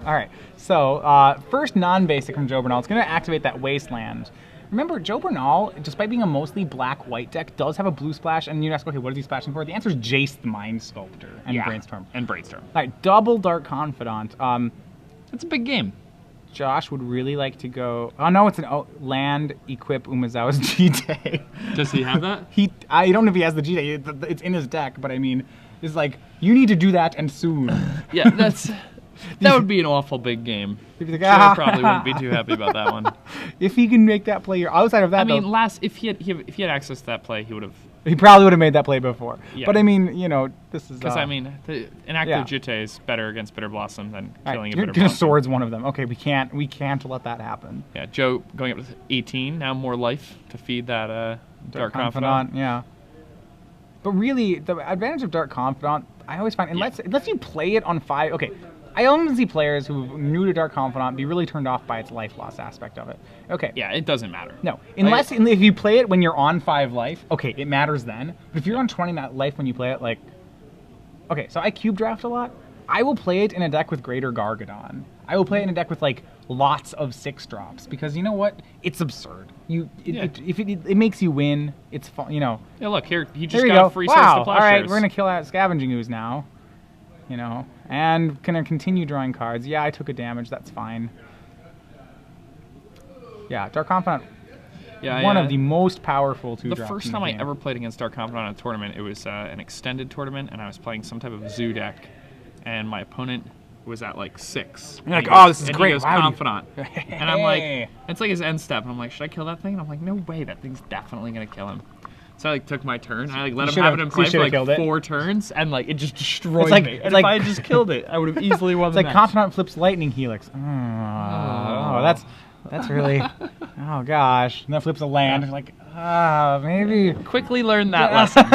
All right. So first non-basic from Joe Bernal. It's going to activate that Wasteland. Remember, Joe Bernal, despite being a mostly black-white deck, does have a blue splash. And you ask, okay, what is he splashing for? The answer is Jace the Mind Sculptor and Brainstorm. And Brainstorm. All right, double Dark Confidant. That's a big game. Josh would really like to go. Oh no, it's an land equip Umezawa's G-Day. Does he have that? I don't know if he has the G-Day. It's in his deck, but I mean, it's like you need to do that and soon. Yeah, that would be an awful big game. Like, Joe probably wouldn't be too happy about that one. If he can make that play, outside of that, I mean, if he had access to that play, he would have. He probably would have made that play before. Yeah. But I mean, you know, this is because I mean, an active Jitte is better against Bitter Blossom than killing a Bitter Blossom. Swords one of them. Okay, we can't let that happen. Yeah, Joe going up to 18 now, more life to feed that Dark Confidant. Yeah. But really, the advantage of Dark Confidant, I always find, unless you play it on 5. Okay, I often see players who are new to Dark Confidant be really turned off by its life loss aspect of it. Okay. Yeah, it doesn't matter. No, unless if you play it when you're on 5 life, okay, it matters then. But if you're on 20 life when you play it, like, okay, so I cube draft a lot. I will play it in a deck with Greater Gargadon. I will play it in a deck with like lots of 6 drops because you know what? It's absurd. It makes you win. It's fun, you know. Yeah, look here. He just got free Source to Plowshares. All right, we're gonna kill out Scavenging Ooze now. You know, and gonna continue drawing cards. Yeah, I took a damage. That's fine. Yeah, Dark Confidant. Yeah, one of the most powerful 2 drops. The first time I ever played against Dark Confidant in a tournament, it was an extended tournament, and I was playing some type of zoo deck, and my opponent was at like 6. You're like, oh, this is great. He goes Confidant, and I'm like, it's like his end step, and I'm like, should I kill that thing? And I'm like, no way, that thing's definitely gonna kill him. So I took my turn. I let him have it in play for like 4 turns, and like it just destroyed me. And if I had just killed it, I would have easily won the match. It's like Confidant flips Lightning Helix. Oh, that's really. Oh gosh, and that flips a land. Like maybe. Quickly learn that lesson.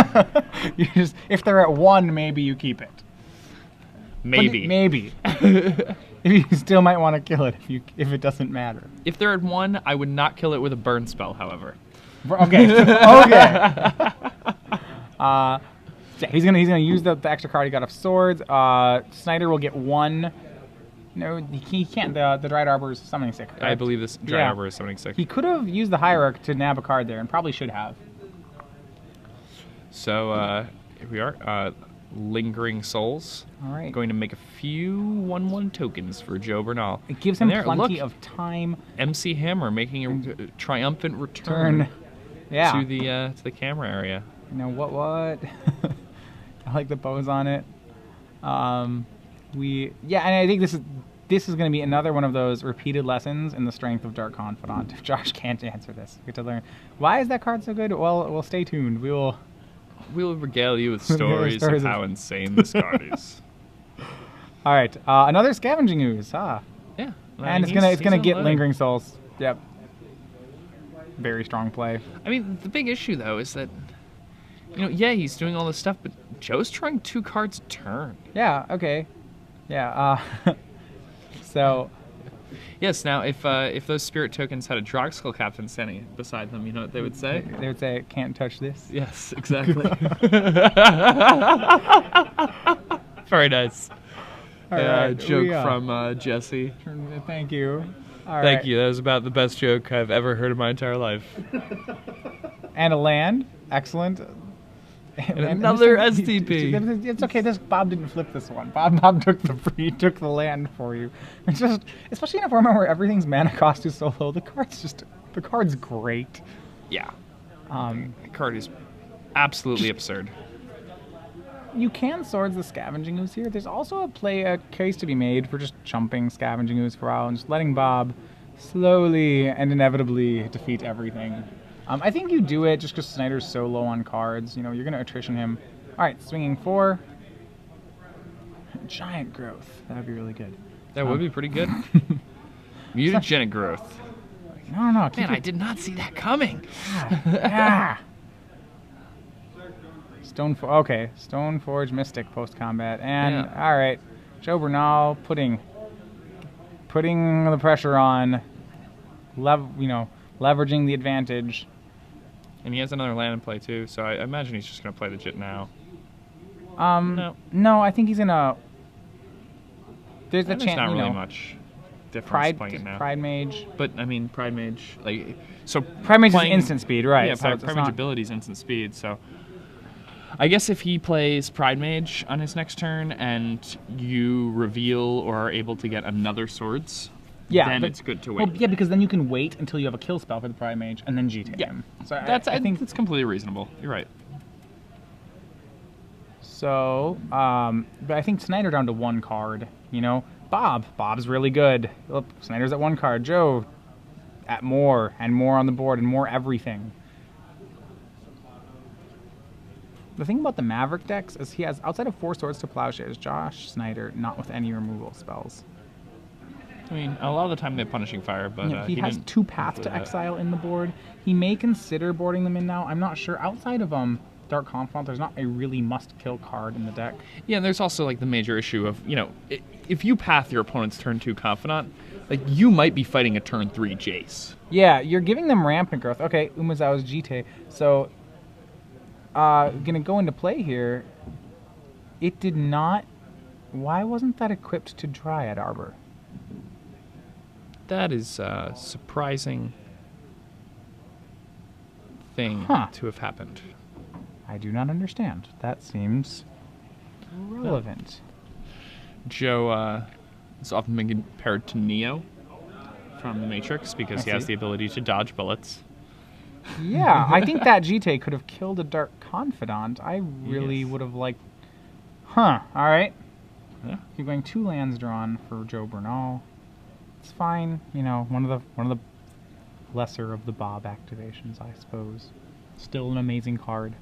If they're at 1, maybe you keep it. Maybe. You still might want to kill it if it doesn't matter. If they're at 1, I would not kill it with a burn spell, however. Okay. He's gonna use the extra card he got of Swords. Snider will get 1. No, he can't. The Dried Arbor is summoning sick. Correct? I believe this Dried Arbor is summoning sick. He could have used the Hierarch to nab a card there, and probably should have. So here we are. Lingering Souls. All right. Going to make a few 1/1 tokens for Joe Bernal. It gives him plenty of time. MC Hammer making a triumphant return. Yeah. To the camera area. You know what? I like the bows on it. And I think this is going to be another one of those repeated lessons in the strength of Dark Confidant. If Josh can't answer this, we get to learn why is that card so good. Well, stay tuned. We will regale you with stories of how insane this card is. All right, another Scavenging Ooze. Yeah, and it's gonna get Lingering Souls. Yep. Very strong play. I mean, the big issue, though, is that, he's doing all this stuff, but Joe's drawing 2 cards a turn. Yeah, okay. Yeah, so... Yes, now, if those Spirit tokens had a Drogskull Captain standing beside them, you know what they would say? They would say, can't touch this. Yes, exactly. Very nice. All right, joke from Jesse. Thank you. Thank you. That was about the best joke I've ever heard in my entire life. And a land. Excellent. And another STP. It's okay. Bob didn't flip this one. Bob took the land for you. It's just, especially in a format where everything's mana cost is so low, the card's great. Yeah. The card is absolutely absurd. you can Swords the Scavenging Ooze here. There's also a case to be made for just chumping Scavenging Ooze for a while and just letting Bob slowly and inevitably defeat everything. I think you do it just because Snider's so low on cards. You know, you're going to attrition him. All right, swinging 4. Giant Growth. That would be really good. That would be pretty good. Mutagenic Growth. No. Man, I did not see that coming. Stoneforge Mystic post-combat. And, all right, Joe Bernal putting the pressure on, leveraging the advantage. And he has another land in play, too, so I imagine he's just going to play the Jit now. No, I think he's going to... There's a chance, not really much difference playing it now. Pride Mage. But, I mean, Pride Mage, so... Pride Mage is instant speed, right. Yeah, so Pride Mage ability is instant speed, so... I guess if he plays Pride Mage on his next turn and you reveal or are able to get another Swords... then it's good to wait. Well, yeah, because then you can wait until you have a kill spell for the Pride Mage and then GT him. So I think that's completely reasonable. You're right. So, but I think Snider down to 1 card, Bob's really good. Look, Snider's at 1 card. Joe at more and more on the board and more everything. The thing about the Maverick decks is he has, outside of 4 Swords to Plowshares, Josh Snider not with any removal spells. I mean, a lot of the time they're punishing fire, but he has 2 Path to Exile in the board. He may consider boarding them in now. I'm not sure. Outside of Dark Confidant, there's not a really must-kill card in the deck. Yeah, and there's also the major issue of if you path your opponent's turn 2 Confidant, you might be fighting a turn 3 Jace. Yeah, you're giving them Rampant Growth. Okay, Umezawa's Jite. So, gonna go into play here. It did not. Why wasn't that equipped to Dryad Arbor? That is a surprising thing to have happened. I do not understand. That seems relevant. Joe is often been compared to Neo from The Matrix because he has the ability to dodge bullets. Yeah, I think that GT could have killed a Dark Confidant. I really would have liked... All right. Yeah. You're going 2 lands drawn for Joe Bernal. It's fine. One of the lesser of the Bob activations, I suppose. Still an amazing card.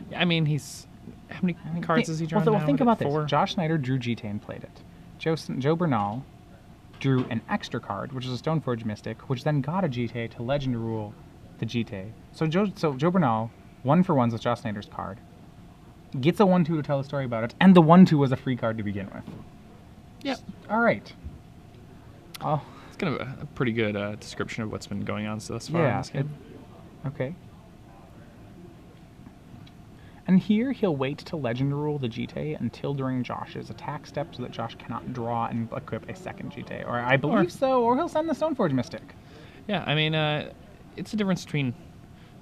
Yeah, I mean, how many cards has he drawn now? Well, think about 4? this. Josh Snider drew GT and played it. Joe Bernal drew an extra card, which is a Stoneforge Mystic, which then got a GT to Legend Rule the GT. So Joe Bernal, 1-for-1s with Josh Snider's card, gets a 1/2 to tell a story about it, and the 1/2 was a free card to begin with. Yep. All right. Oh, it's kind of a pretty good description of what's been going on thus far in this game. Okay. And here he'll wait to Legend Rule the GT until during Josh's attack step so that Josh cannot draw and equip a second GT. Or I believe so, or he'll send the Stoneforge Mystic. Yeah, I mean, it's a difference between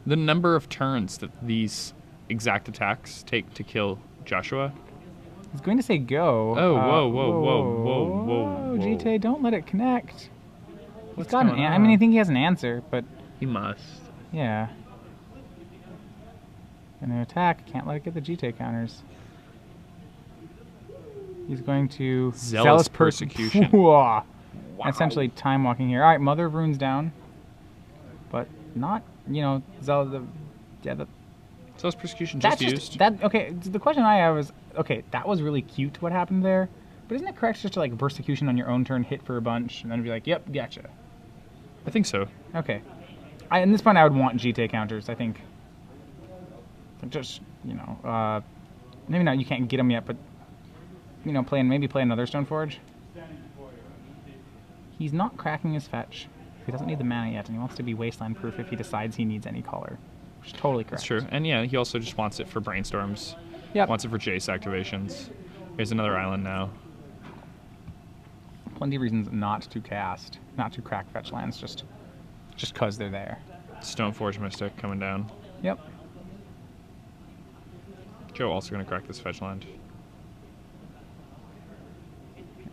the number of turns that these exact attacks take to kill Joshua. He's going to say go. Oh, whoa. GT, don't let it connect. What's going on? I mean, I think he has an answer, but... He must. Yeah. Gonna attack, can't let it get the GT counters. He's going to... Zealous Persecution. Wow. Essentially time walking here. Alright, Mother of Runes down. But not, Zealous Persecution just used. Okay, the question I have is, okay, that was really cute what happened there, but isn't it correct just to Persecution on your own turn, hit for a bunch, and then be like, yep, gotcha? I think so. Okay. At this point I would want GT counters, I think. Just, maybe not, you can't get them yet, but, maybe play another Stoneforge. He's not cracking his fetch. He doesn't need the mana yet, and he wants to be wasteland proof if he decides he needs any color. Which is totally correct. That's true. And yeah, he also just wants it for brainstorms. Yep. Wants it for Jace activations. Here's another island now. Plenty of reasons not to crack fetch lands, just because they're there. Stoneforge Mystic coming down. Yep. Joe also going to crack this fetch land.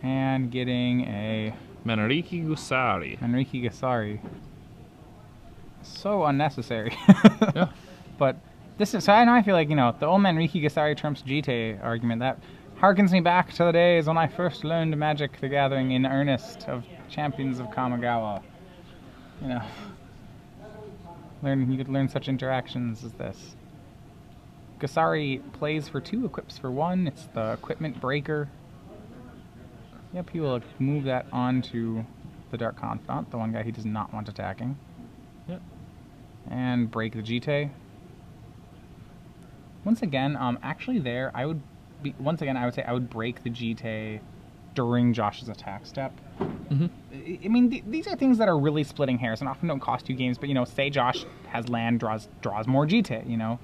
And getting a... Manriki Gusari. So unnecessary. Yeah. But This is so I feel like, the old man Riki Gasari trumps Jite argument that harkens me back to the days when I first learned Magic the Gathering in earnest of Champions of Kamigawa. You could learn such interactions as this. Gasari plays for 2, equips for 1. It's the Equipment Breaker. Yep, he will move that onto the Dark Confidant, the one guy he does not want attacking. Yep. And break the Jite. Once again, actually there, I would say I would break the Jite during Josh's attack step. Mm-hmm. I mean, these are things that are really splitting hairs and often don't cost you games, but, say Josh has land, draws more Jite,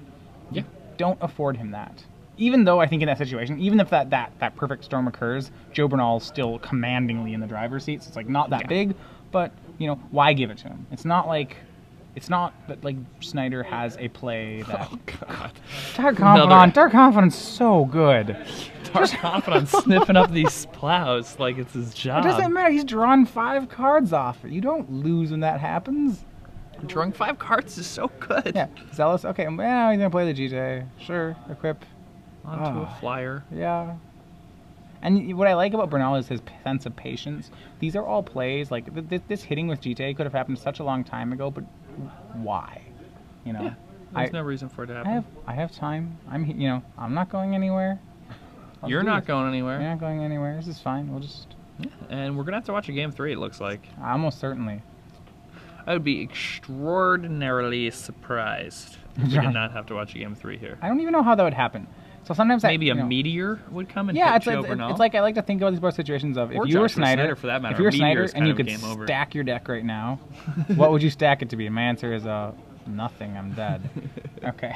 Yeah. Don't afford him that. Even though I think in that situation, even if that perfect storm occurs, Joe Bernal's still commandingly in the driver's seat, so it's like not that big, but, why give it to him? It's not that like Snider has a play that... Oh, God. Dark Confidant. Dark Confidant's so good. Dark Confidant sniffing up these plows like it's his job. It doesn't matter. He's drawn 5 cards off it. You don't lose when that happens. Drawing 5 cards is so good. Yeah. Zealous. Okay, well, he's going to play the GJ. Sure. Equip. Onto a flyer. Yeah. And what I like about Bernal is his sense of patience. These are all plays. Like, this hitting with GTA could have happened such a long time ago, but why? Yeah. There's no reason for it to happen. I have time. I'm not going anywhere. You're not going anywhere. You're not going anywhere. This is fine. We'll just... Yeah. And we're going to have to watch a game 3, it looks like. Almost certainly. I would be extraordinarily surprised if we did not have to watch a game 3 here. I don't even know how that would happen. So sometimes maybe a meteor would come and hit Joe Bernal. It's like I like to think about these both situations of or if you were Snider, for that matter, if you were Snider and you could stack your deck right now, what would you stack it to be? And my answer is nothing. I'm dead. Okay.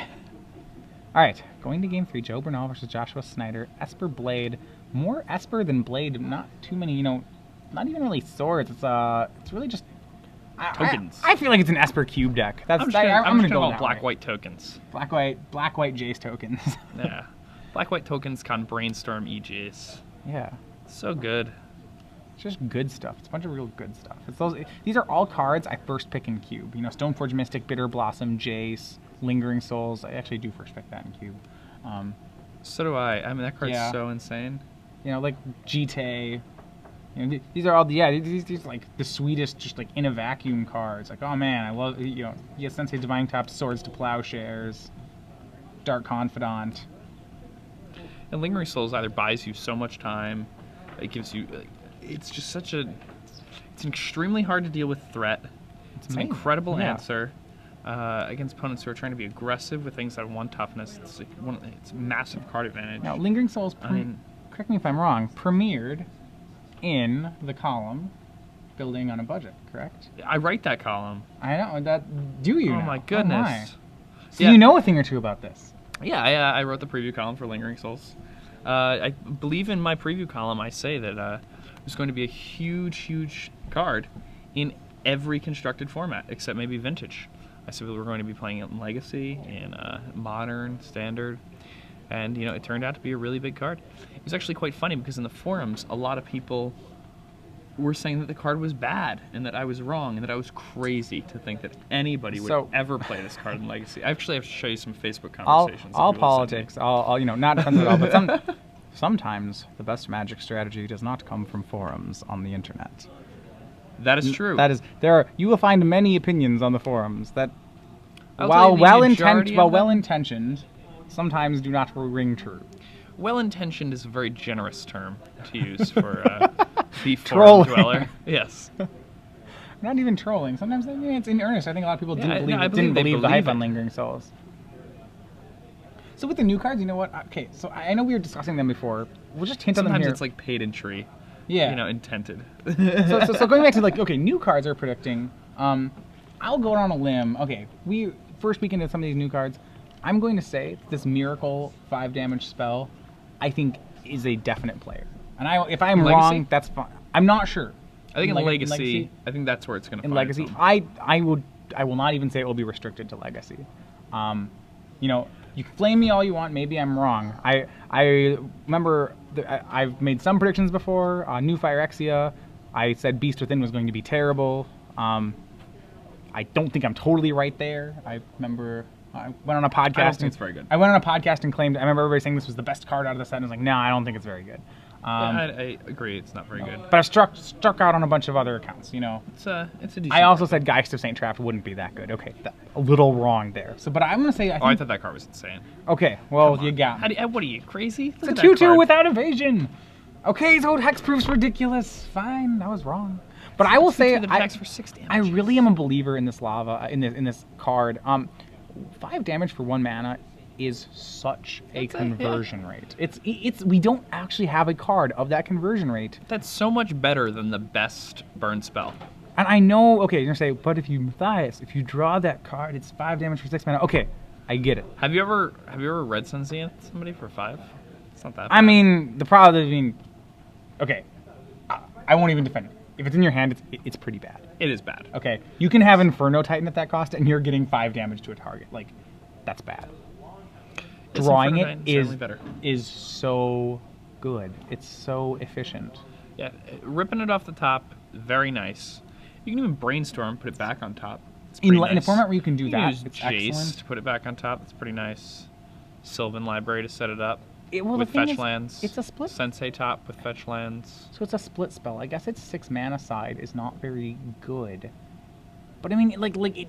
All right, going to game 3. Joe Bernal versus Joshua Snider. Esper Blade, more Esper than Blade. Not too many. Not even really swords. It's really just tokens. I feel like it's an Esper cube deck. I'm just gonna go black-white tokens. Black-white Jace tokens. Yeah. Black-white tokens can brainstorm EJs. Yeah. So good. It's just good stuff. It's a bunch of real good stuff. These are all cards I first pick in Cube. Stoneforge Mystic, Bitter Blossom, Jace, Lingering Souls. I actually do first pick that in Cube. So do I. I mean, that card's so insane. Like Jite. These are all these like the sweetest, just like in a vacuum cards. Like, oh man, I love has Sensei Divine Top, Swords to Plowshares, Dark Confidant. And Lingering Souls either buys you so much time, it gives you, it's just it's an extremely hard to deal with threat. It's an incredible answer against opponents who are trying to be aggressive with things that have 1 toughness. It's it's massive card advantage. Now, Lingering Souls, correct me if I'm wrong, premiered in the column Building on a Budget, correct? I write that column. I know that. Do you? Oh my goodness! So you know a thing or two about this. Yeah, I wrote the preview column for Lingering Souls. I believe in my preview column I say that there's going to be a huge card in every constructed format except maybe Vintage. I said we're going to be playing it in Legacy, in Modern, Standard, and it turned out to be a really big card. It was actually quite funny because in the forums a lot of people were saying that the card was bad and that I was wrong and that I was crazy to think that anybody would ever play this card in Legacy. I actually have to show you some Facebook conversations. All politics, all not offensive at all, but sometimes the best Magic strategy does not come from forums on the internet. That is true. You will find many opinions on the forums that, while well-intentioned, sometimes do not ring true. Well-intentioned is a very generous term to use for the forum dweller. Yes. Not even trolling. Sometimes it's in earnest. I think a lot of people didn't believe the hype on Lingering Souls. So with the new cards, you know what? Okay, so I know we were discussing them before. We'll just hint on them here. Sometimes it's like paid entry. Yeah. Intended. so going back to new cards are predicting. I'll go on a limb. Okay, we first week into some of these new cards. I'm going to say this Miracle 5 damage spell, I think, is a definite player. And if I'm wrong, that's fine. I'm not sure. I think in Legacy, I think that's where it's going to. In Legacy, I will not even say it will be restricted to Legacy. You can flame me all you want. Maybe I'm wrong. I remember I've made some predictions before. New Phyrexia, I said Beast Within was going to be terrible. I don't think I'm totally right there. I remember I went on a podcast. I don't think it's very good. I went on a podcast and claimed. I remember everybody saying this was the best card out of the set, and I was like, no, I don't think it's very good. I agree, it's not very good. But I've struck out on a bunch of other accounts. You know, It's a decent. I also said Geist of Saint Trapped wouldn't be that good. Okay, a little wrong there. So, but I'm gonna say I thought that card was insane. Okay, well you got me. What are you crazy? It's a 2/2 without evasion. Okay, so hexproof's ridiculous. Fine, I was wrong. But I will say, for 6 damage. I really am a believer in this lava in this card. 5 damage for 1 mana is such a conversion rate. It's we don't actually have a card of that conversion rate. That's so much better than the best burn spell. And I know, okay, you're gonna say, but if you Matthias, if you draw that card, it's 5 damage for 6 mana. Okay, I get it. Have you ever red sun zenith somebody for 5? It's not that bad. I mean, okay, I won't even defend it. If it's in your hand, it's pretty bad. It is bad. Okay, you can have Inferno Titan at that cost, and you're getting 5 damage to a target. Like, that's bad. Drawing it is so good. It's so efficient. Yeah, ripping it off the top, very nice. You can even brainstorm, put it back on top. It's In nice. a format where you can do that, use it's Jace excellent. to put it back on top. It's pretty nice. Sylvan Library to set it up. Well, with fetch lands. It's a split. Sensei top with fetch lands. So it's a split spell. I guess its 6 mana side is not very good, but I mean,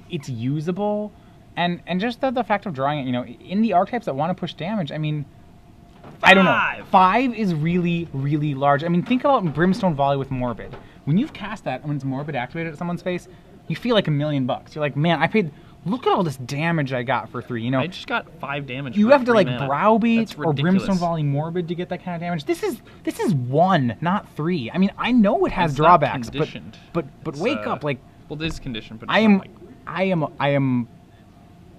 it's usable, and just the fact of drawing it. You know, in the archetypes that want to push damage, I mean, I don't know. 5 is really, really large. I mean, think about Brimstone Volley with Morbid. When you've cast that, when it's Morbid activated at someone's face, you feel like $1 million. You're like, man, I paid. Look at all this damage I got for 3. You know, I just got 5 damage. You for have to 3 like mana. browbeat or That's Brimstone ridiculous. Volley Morbid to get that kind of damage. This is 1, not 3. I mean, I know it has It's not drawbacks, conditioned. but It's, wake up, like well, it is conditioned, but it's I am, not like,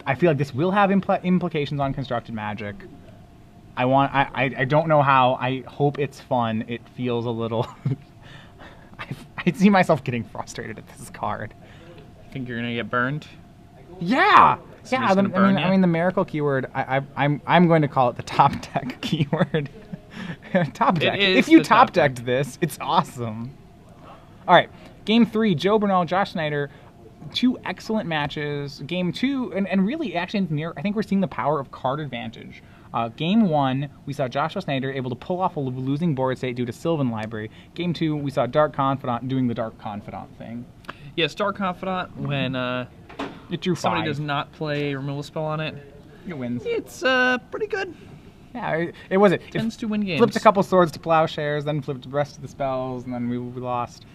I feel like this will have implications on constructed Magic. I don't know how. I hope it's fun. It feels a little. I see myself getting frustrated at this card. think you're gonna get burned. Yeah. Somebody's Yeah, gonna burn ya? I mean the miracle keyword. I'm going to call it the top deck keyword. Top deck. It is If you the top top decked this, it's awesome. All right, game 3, Joe Bernal, Josh Snider, 2 excellent matches. Game 2, and really actually I think we're seeing the power of card advantage. Game 1, we saw Joshua Snider able to pull off a losing board state due to Sylvan Library. Game 2, we saw Dark Confidant doing the Dark Confidant thing. Yes, Dark Confidant when It drew 5. somebody does not play a removal spell on it. It wins. It's pretty good. Yeah, it was it. Tends to win games. Flipped a couple swords to plowshares, then flipped the rest of the spells, and then we lost.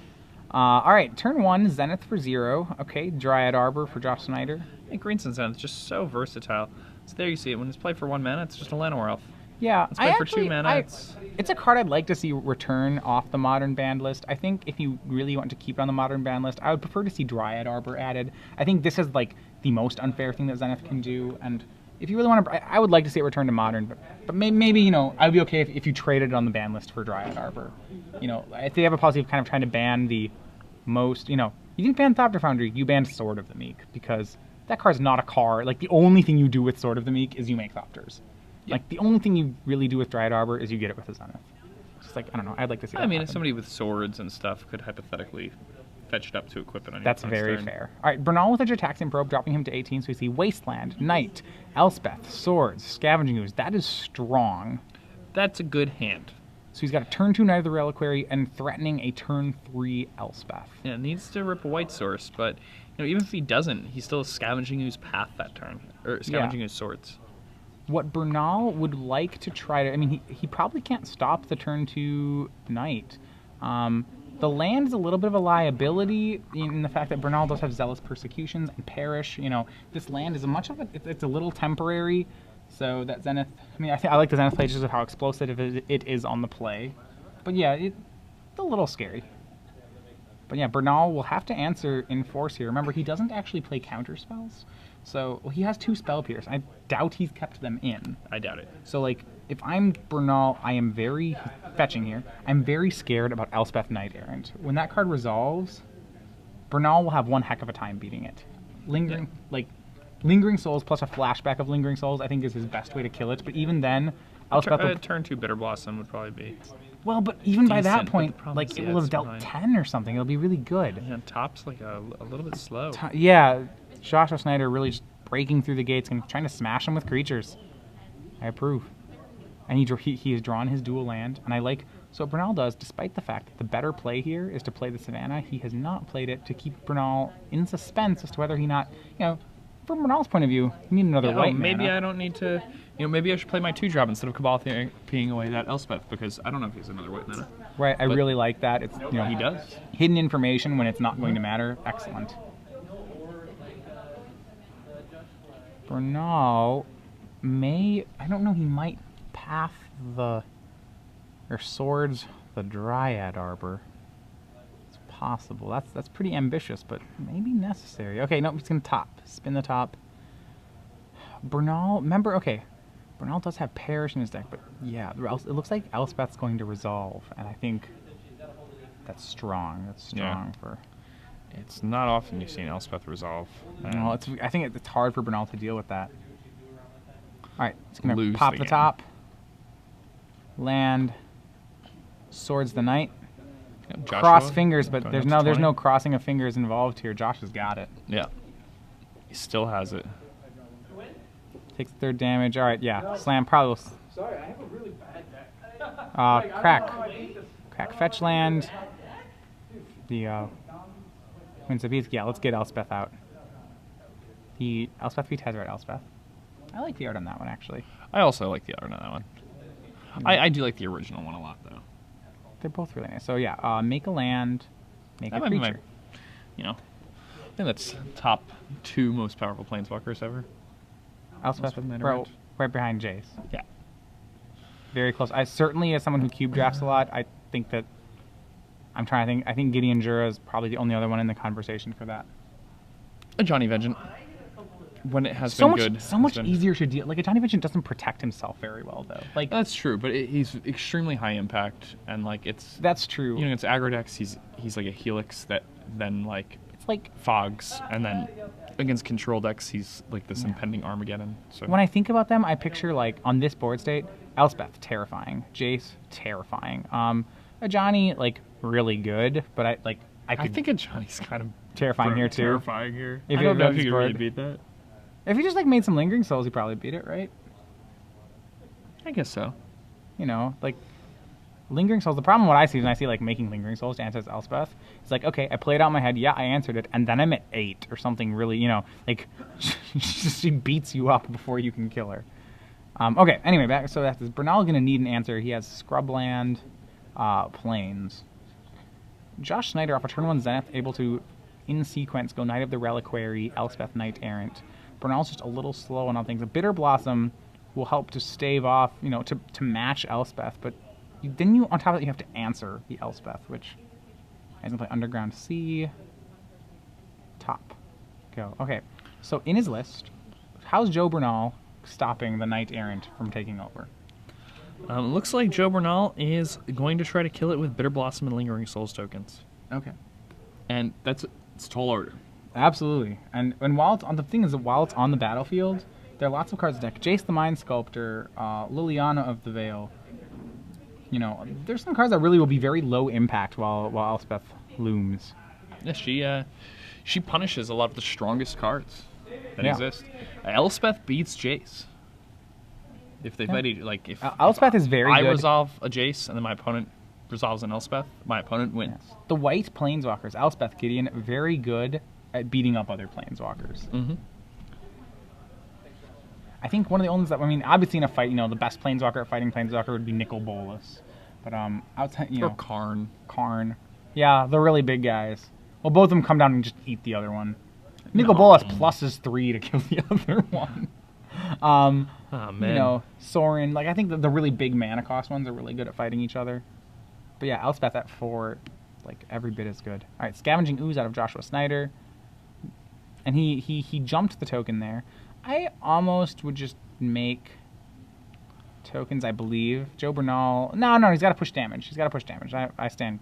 All right, turn 1, Zenith for 0. Okay, Dryad Arbor for Josh Snider. And Green Sun Zenith is just so versatile. So there you see it. When it's played for 1 mana, it's just a Llanowar Elf. Yeah, It's played for 2 mana. It's a card I'd like to see return off the Modern banned list. I think if you really want to keep it on the Modern banned list, I would prefer to see Dryad Arbor added. I think this is like the most unfair thing that Zenith can do, and if you really want to, I would like to see it return to Modern, but maybe you know, I'd be okay if you traded it on the ban list for Dryad Arbor. You know, if they have a policy of kind of trying to ban the most, you know, you didn't ban Thopter Foundry, you banned Sword of the Meek, because that card's not a card. Like, the only thing you do with Sword of the Meek is you make Thopters. Yep. Like, the only thing you really do with Dryad Arbor is you get it with a Zenith. It's just like, I don't know, I'd like to see that happen. If somebody with swords and stuff could hypothetically fetch it up to equip it on your That's opponent's very turn. fair. All right, Bernal with a Jetaxian Probe, dropping him to 18, so we see Wasteland, Knight, Elspeth, Swords, Scavenging Ooze. That is strong. That's a good hand. So he's got a turn 2 Knight of the Reliquary and threatening a turn 3 Elspeth. Yeah, it needs to rip a white source, but you know, even if he doesn't, he's still Scavenging Ooze path that turn, or Scavenging Ooze Swords. What Bernal would like to try to, I mean, he probably can't stop the turn 2 Knight. The land is a little bit of a liability in the fact that Bernal does have Zealous Persecutions and Perish. You know, this land is it's a little temporary. So that Zenith, I mean, I like the Zenith play just of how explosive it is on the play. But yeah, it's a little scary. But yeah, Bernal will have to answer in force here. Remember, he doesn't actually play counter spells. So, well, he has 2 Spell Pierce. I doubt he's kept them in. I doubt it. So, like, if I'm Bernal, I am very fetching here. I'm very scared about Elspeth Knight Errant. When that card resolves, Bernal will have one heck of a time beating it. Lingering Souls plus a flashback of Lingering Souls, I think, is his best way to kill it. But even then, Elspeth will... turn 2 Bitter Blossom would probably be... Well, but even by that decent, point, but like, it will have dealt 10 or something. It'll be really good. Yeah, top's like a little bit slow. Yeah, Joshua Snider really just breaking through the gates and trying to smash them with creatures. I approve. And he has drawn his dual land, and I like... So what Bernal does, despite the fact that the better play here is to play the Savannah, he has not played it to keep Bernal in suspense as to whether he not... You know, from Bernal's point of view, you need another white maybe mana. I don't need to... You know, maybe I should play my 2-drop instead of Cabal peeing away that Elspeth, because I don't know if he has another white mana. Right, I really like that. It's, you know, he does. Hidden information when it's not going to matter. Excellent. Bernal may... I don't know, he might path the... Or swords the Dryad Arbor. It's possible. That's pretty ambitious, but maybe necessary. Okay, no, he's going to top. Spin the top. Bernal, remember, okay, Bernal does have Perish in his deck, but yeah, it looks like Elspeth's going to resolve, and I think that's strong. That's strong for... It's not often you've seen Elspeth resolve. No, I think it's hard for Bernal to deal with that. All right, it's going to pop the top. Land. Swords the Knight. Yep, Cross fingers, but there's no crossing of fingers involved here. Josh has got it. Yeah. He still has it. Takes 3rd damage. All right, yeah. Slam probably. Sorry, I have a really bad deck. Crack fetch land. The wins the beast. Yeah, let's get Elspeth out. The Elspeth v Tezzeret Elspeth. I like the art on that one, actually. I also like the art on that one. I do like the original one a lot, though. They're both really nice. So yeah, make a land, make a creature. You know, I think that's top 2 most powerful planeswalkers ever. Elspeth, right behind Jace. Yeah. Very close. I certainly, as someone who cube drafts a lot, I think that... I'm trying to think. I think Gideon Jura is probably the only other one in the conversation for that. A Johnny Vengeant. When it has been good. So much easier to deal. Like, a Johnny Vengeant doesn't protect himself very well, though. Like, that's true, but he's extremely high impact, and like it's... That's true. You know, it's aggro decks. He's like a Helix that then like... It's like fogs, and then against control decks, he's like this impending Armageddon. So when I think about them, I picture like on this board state, Elspeth terrifying, Jace terrifying, a Johnny like really good, but I think a Johnny's kind of terrifying here too. Terrifying here. If I don't know if he could really beat that. If he just like made some Lingering Souls, he probably beat it, right? I guess so. You know, like Lingering Souls. The problem what I see when I see like making Lingering Souls to answer as Elspeth, it's like, okay, I played out in my head, yeah, I answered it, and then I'm at 8 or something really, you know, like she beats you up before you can kill her. Okay, anyway, back. So that's Bernal gonna need an answer. He has Scrubland, Plains. Josh Snider off a turn 1 Zenith, able to in sequence go Knight of the Reliquary, Elspeth, Knight Errant. Bernal's just a little slow on all things. A Bitter Blossom will help to stave off, you know, to match Elspeth, but then you, on top of that, you have to answer the Elspeth, which I can play Underground Sea. Top. Go. Okay. So in his list, how's Joe Bernal stopping the Knight Errant from taking over? Looks like Joe Bernal is going to try to kill it with Bitter Blossom and Lingering Souls tokens. Okay. And it's tall order. Absolutely. And while it's on, the thing is that while it's on the battlefield, there are lots of cards in the deck. Jace the Mind Sculptor, Liliana of the Veil. You know, there's some cards that really will be very low impact while Elspeth looms. Yeah, she punishes a lot of the strongest cards that exist. Elspeth beats Jace. If they fight, like if Elspeth is very good. I resolve a Jace and then my opponent resolves an Elspeth, my opponent wins. Yes. The white planeswalkers, Elspeth, Gideon, very good at beating up other planeswalkers. Mm-hmm. I think one of the only that, I mean, obviously in a fight, you know, the best planeswalker at fighting planeswalker would be Nicol Bolas. But outside, you know, Karn. Yeah, the really big guys. Well, both of them come down and just eat the other one. Nicol Bolas pluses 3 to kill the other one. Oh, man. You know, Sorin. Like, I think the really big mana cost ones are really good at fighting each other. But yeah, Elspeth at 4, like, every bit as good. All right, Scavenging Ooze out of Joshua Snider. And he jumped the token there. I almost would just make tokens, I believe. Joe Bernal. No, he's got to push damage.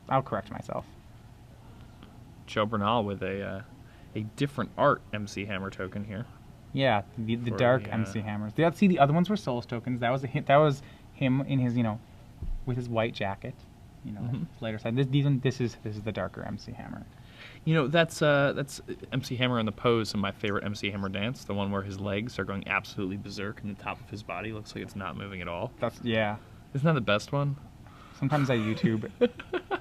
I'll correct myself. Joe Bernal with a different art MC Hammer token here. Yeah, the dark MC Hammers. See, the other ones were Souls tokens. That was him in his, you know, with his white jacket. You know, lighter side. This is the darker MC Hammer. You know, that's MC Hammer in the pose of my favorite MC Hammer dance, the one where his legs are going absolutely berserk and the top of his body looks like it's not moving at all. Yeah. Isn't that the best one? Sometimes I YouTube.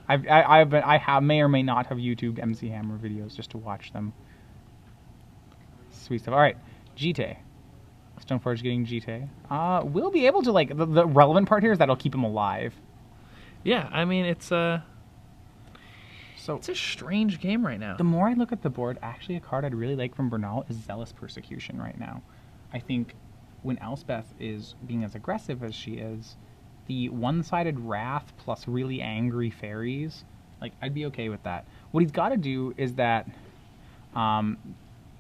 I may or may not have YouTubed MC Hammer videos just to watch them. Sweet stuff. All right, Jite. Stoneforge getting Jite. We'll be able to, like, the relevant part here is that'll keep him alive. Yeah, I mean, it's a strange game right now. The more I look at the board, actually a card I'd really like from Bernal is Zealous Persecution right now. I think when Elspeth is being as aggressive as she is, the one-sided Wrath plus really angry fairies, like, I'd be okay with that. What he's got to do is that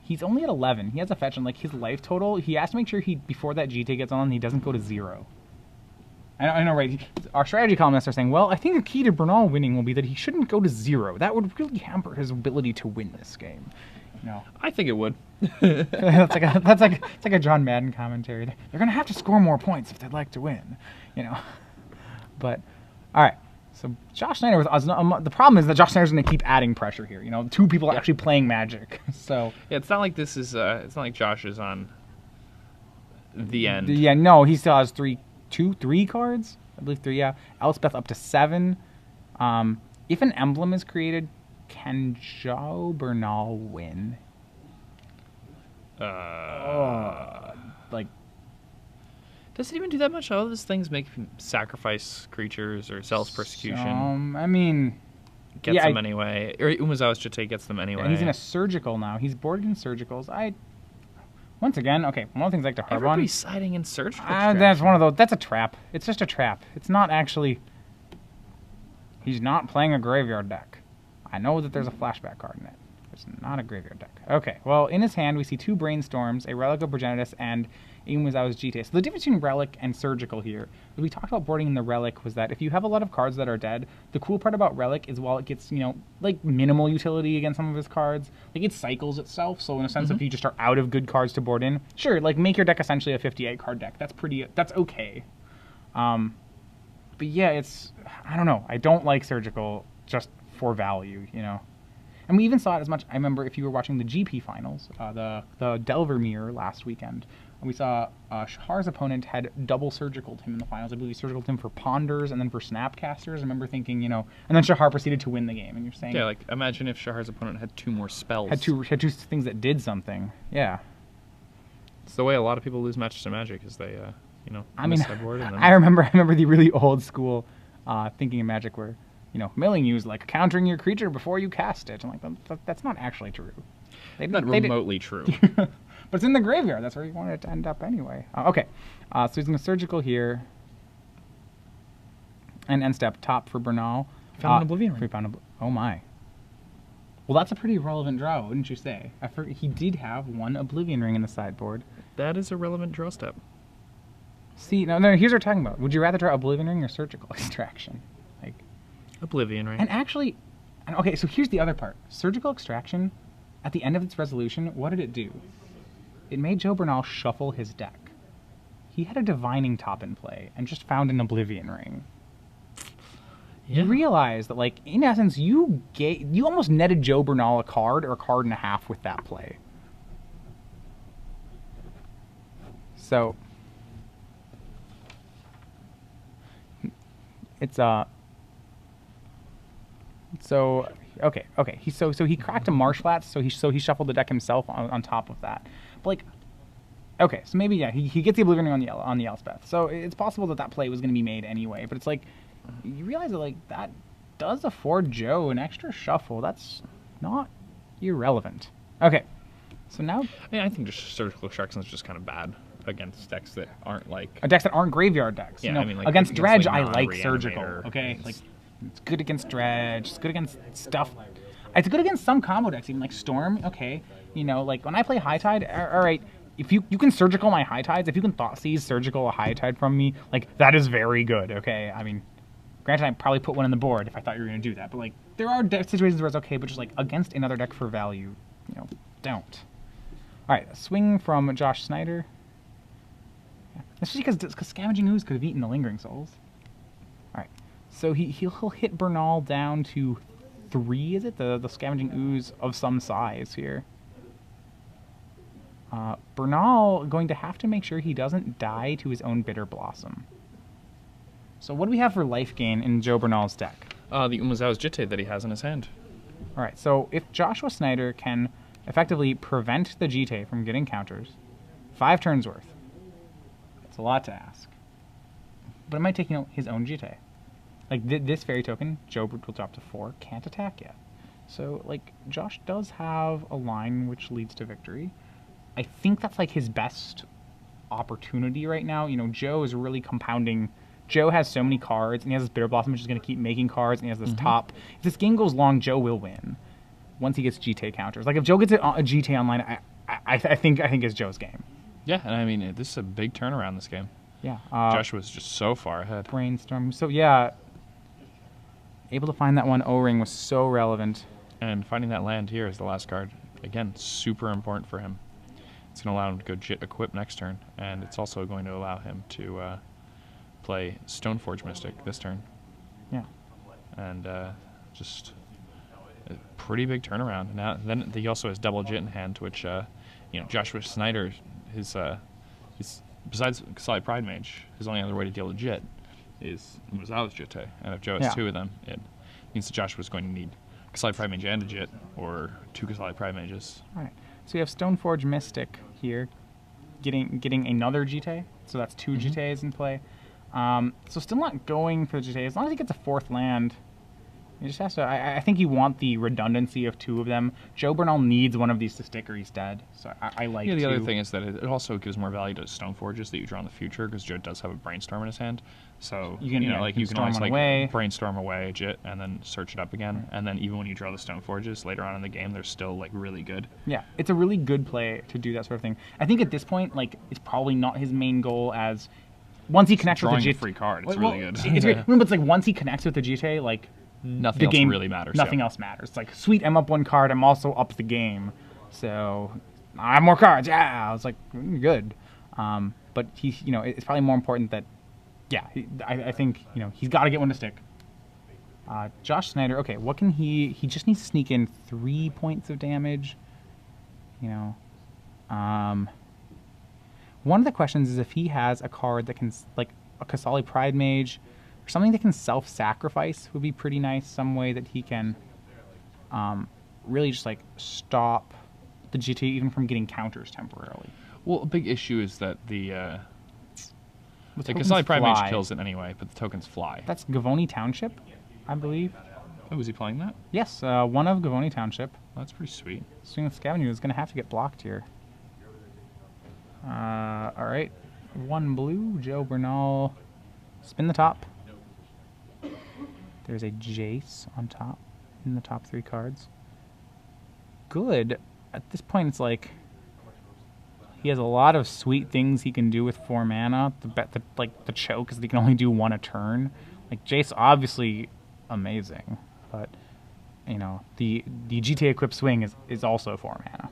he's only at 11. He has a fetch, and, like, his life total, he has to make sure before that Jite gets on, he doesn't go to 0. I know, right? Our strategy columnists are saying, well, I think a key to Bernal winning will be that he shouldn't go to 0. That would really hamper his ability to win this game. You know, I think it would. It's like a John Madden commentary. They're gonna have to score more points if they'd like to win, you know. But all right, so Josh Snider with us. The problem is that Josh Snider's gonna keep adding pressure here. You know, 2 people are actually playing Magic. So yeah, it's not like this is. It's not like Josh is on the end. Yeah, no, he still has 3 cards. I believe 3. Yeah, Elspeth up to 7. If an emblem is created, can Joe Bernal win? Like, does it even do that much? All those things make him sacrifice creatures or Zealous Persecution. I mean, gets them anyway. Or Umezawa's Jite gets them anyway. And he's in a surgical now. He's boarded in surgicals. Once again, okay, one of the things I like to harp on. Everybody's siding in surgical. That's one of those. That's a trap. It's just a trap. It's not actually. He's not playing a graveyard deck. I know that there's a flashback card in it. It's not a graveyard deck. Okay, well, in his hand, we see 2 Brainstorms, a Relic of Progenitus, and Umezawa's Jite. So the difference between Relic and Surgical here, we talked about boarding in the Relic, was that if you have a lot of cards that are dead, the cool part about Relic is while it gets, you know, like minimal utility against some of his cards, like it cycles itself. So in a sense, if you just are out of good cards to board in, sure, like make your deck essentially a 58 card deck. That's okay. But yeah, I don't know. I don't like Surgical just for value, you know. And we even saw it as much. I remember if you were watching the GP finals, the Delver Mirror last weekend, we saw Shahar's opponent had double surgicaled him in the finals. I believe he surgicaled him for Ponders and then for Snapcasters. I remember thinking, you know, and then Shahar proceeded to win the game. And you're saying, yeah, like imagine if Shahar's opponent had 2 more spells. Had two things that did something. Yeah. It's the way a lot of people lose matches to Magic is they, you know, I mean, sideboard and then... I remember the really old school thinking in Magic where, you know, milling you is like countering your creature before you cast it. I'm like, that's not actually true. Not remotely true. But it's in the graveyard. That's where you wanted it to end up anyway. Okay, so he's going to Surgical here. And end step, top for Bernal. Found an Oblivion Ring. Oh my. Well, that's a pretty relevant draw, wouldn't you say? He did have 1 Oblivion Ring in the sideboard. That is a relevant draw step. See, no, here's what we're talking about. Would you rather draw Oblivion Ring or Surgical Extraction? Like, Oblivion Ring. And actually, okay, so here's the other part. Surgical Extraction, at the end of its resolution, what did it do? It made Joe Bernal shuffle his deck. He had a Divining Top in play and just found an Oblivion Ring. Yeah. You realize that, like, in essence, you almost netted Joe Bernal a card or a card and a half with that play. So it's okay. So he cracked a Marsh Flats, so he shuffled the deck himself on top of that. But like, okay, so maybe yeah, he gets the Oblivion Ring on the Elspeth. So it's possible that play was going to be made anyway. But it's like you realize that like that does afford Joe an extra shuffle. That's not irrelevant. Okay, so now I think just Surgical Extraction is just kind of bad against decks that aren't like decks that aren't graveyard decks. Yeah, you know, I mean, like, against Dredge, like, I like Surgical. Okay, like it's good against Dredge. It's good against stuff. It's good against some combo decks, even like Storm. Okay, you know, like when I play High Tide. All right, if you can Surgical my High Tides, if you can Thoughtseize Surgical a High Tide from me, like that is very good. Okay, I mean, granted, I'd probably put one on the board if I thought you were going to do that, but like there are situations where it's okay, but just like against another deck for value, you know, don't. All right, a swing from Josh Snider. Yeah. That's just because Scavenging Ooze could have eaten the Lingering Souls. All right, so he'll hit Bernal down to 3, is it? The Scavenging Ooze of some size here. Bernal going to have to make sure he doesn't die to his own Bitter Blossom. So what do we have for life gain in Joe Bernal's deck? The Umezawa's Jitte that he has in his hand. All right, so if Joshua Snider can effectively prevent the Jitte from getting counters, 5 turns worth. That's a lot to ask. But it might take his own Jitte. Like this fairy token, Joe will drop to 4, can't attack yet. So like Josh does have a line which leads to victory. I think that's like his best opportunity right now. You know, Joe is really compounding. Joe has so many cards, and he has this Bitter Blossom, which is going to keep making cards, and he has this top. If this game goes long, Joe will win once he gets GT counters. Like if Joe gets a GT online, I think it's Joe's game. Yeah, and I mean this is a big turnaround. This game. Yeah, Joshua's just so far ahead. Brainstorm. So yeah, able to find that one O-ring was so relevant. And finding that land here is the last card. Again, super important for him. It's going to allow him to go Jit Equip next turn, and it's also going to allow him to play Stoneforge Mystic this turn. Yeah. And just a pretty big turnaround. Now, then he also has double Jit in hand, which Joshua Snider, his besides Kasali Pride Mage, his only other way to deal with Jit is Umezawa's Jitte. And if Joe has 2 of them, it means that Joshua's going to need Kasali Pride Mage and a Jit, or 2 Kasali Pride Mages. All right. So we have Stoneforge Mystic here, getting another Jitte. So that's 2 Jittes in play. So still not going for the Jitte. As long as he gets a 4th land, he just has to. I think you want the redundancy of 2 of them. Joe Bernal needs one of these to stick or he's dead. So I like. Yeah, the other thing is that it also gives more value to Stoneforges that you draw in the future, because Joe does have a Brainstorm in his hand. So you can always brainstorm away a Jit and then search it up again. Right. And then even when you draw the Stoneforges later on in the game, they're still like really good. Yeah, it's a really good play to do that sort of thing. I think at this point, like, it's probably not his main goal as once he connects with the Jitte. Free card, it's really good. It's great. But it's like once he connects with the Jitte, like nothing else really matters. Nothing else matters. It's like, sweet, I'm up 1 card. I'm also up the game. So I have more cards. Yeah, I was like, good. But he's, it's probably more important that. Yeah, I think, he's got to get one to stick. Josh Snider, okay, what can he just needs to sneak in 3 points of damage. One of the questions is if he has a card that can, like a Kasali Pride Mage, or something that can self-sacrifice would be pretty nice. Some way that he can really just, like, stop the GT even from getting counters temporarily. Well, a big issue is that the Kasali Pride Mage kills it anyway, but the tokens fly. That's Gavoni Township, I believe. Oh, was he playing that? Yes, one of Gavoni Township. Well, that's pretty sweet. Swing with Scavenger is going to have to get blocked here. All right. 1 blue, Joe Bernal. Spin the top. There's a Jace on top, in the top 3 cards. Good. At this point, it's like he has a lot of sweet things he can do with 4 mana. The choke is that he can only do 1 a turn. Like, Jace, obviously amazing, but the GTA Equip Swing is also 4 mana.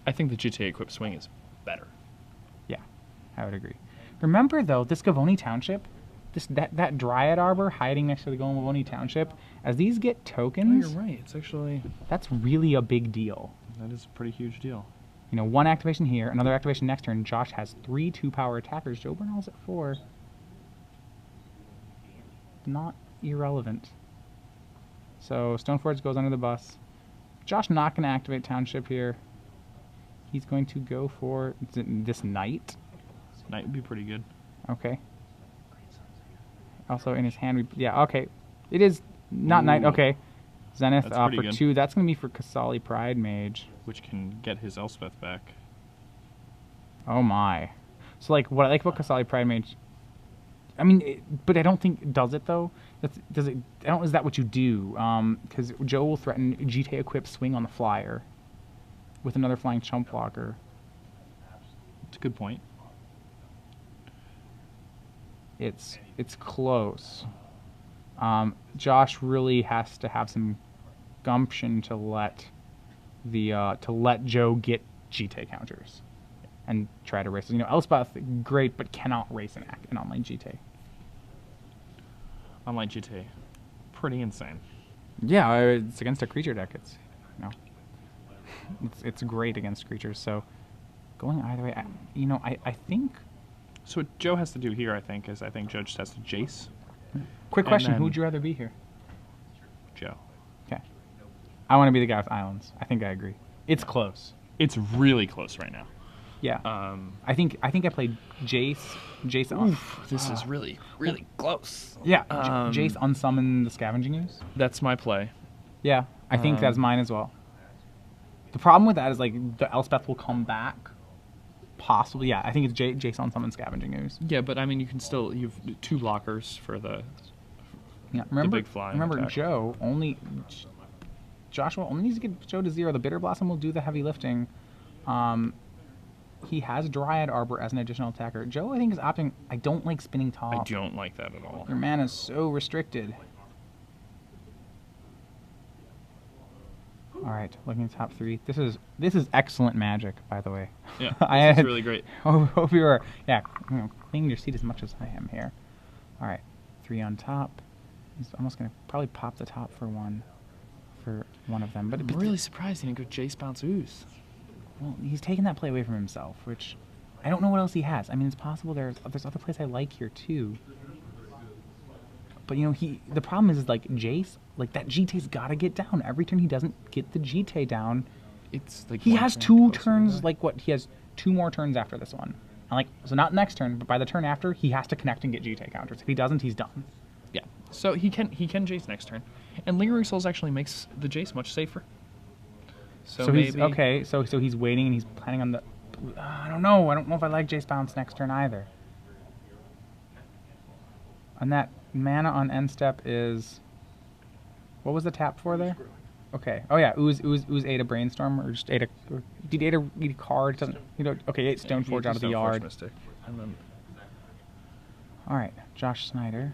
I think the GTA Equip Swing is better. Yeah, I would agree. Remember though, this Gavoni Township, that Dryad Arbor hiding next to the Gavoni Township, as these get tokens. Oh, you're right. It's actually, that's really a big deal. That is a pretty huge deal. 1 activation here, another activation next turn. Josh has 3 2-power attackers. Joe Bernal's at 4. Not irrelevant. So Stoneforge goes under the bus. Josh not going to activate Township here. He's going to go for this Knight. Knight would be pretty good. Okay. Also in his hand, okay. It is not Knight. Okay. Zenith for good. 2. That's going to be for Kasali Pride Mage, which can get his Elspeth back. Oh my. So like what I like about Kasali Pride Mage, I mean, but I don't think does it though. Does it? Is that what you do? Because Joe will threaten GTA Equip Swing on the flyer with another flying chump blocker. It's a good point. It's close. Josh really has to have some gumption to let Joe get GT counters and try to race. Elspeth, great, but cannot race an online GT. Online GT, pretty insane. Yeah, it's against a creature deck. It's, you know, it's great against creatures. So going either way, I think. So what Joe has to do here, I think Joe just has to Jace. Quick And question: then- who would you rather be here? Joe. Okay, I want to be the guy with islands. I think I agree. It's close. It's really close right now. Yeah. I think I played Jace. This is really close. Yeah. Jace unsummon the Scavenging Ooze. That's my play. Yeah, I think that's mine as well. The problem with that is like the Elspeth will come back. Possibly, yeah. I think it's Jace unsummon Scavenging Ooze. Yeah, but I mean, you have 2 blockers for the remember, big fly. Remember, attack. Joshua only needs to get Joe to 0. The Bitter Blossom will do the heavy lifting. He has Dryad Arbor as an additional attacker. Joe, I think, is opting. I don't like spinning top. I don't like that at all. Your mana is so restricted. All right, looking at top 3. This is excellent magic, by the way. Yeah, It's really great. Hope you are, cleaning your seat as much as I am here. All right, 3 on top. He's almost gonna probably pop the top for one of them. But I'm really surprised he didn't go Jace Bounce Ooze. well, he's taking that play away from himself, which I don't know what else he has. I mean, it's possible there's other plays I like here too. But the problem is like Jace, like that GT's got to get down every turn. He doesn't get the GT down. It's like He one has turn 2 closer to turns. that. Like what? He has 2 more turns after this one. And so not next turn, but by the turn after, he has to connect and get GT counters. If he doesn't, he's done. Yeah. So he can Jace next turn, and Lingering Souls actually makes the Jace much safer. So he's maybe, okay. So he's waiting and he's planning on the. I don't know. I don't know if I like Jace Bounce next turn either. And that mana on end step is. What was the tap for there? Okay. Oh yeah, ooze ate a brainstorm or just ate a. Did he eat a card? It doesn't okay, ate Stoneforge out of the yard. Mystic, and then All right, Josh Snider.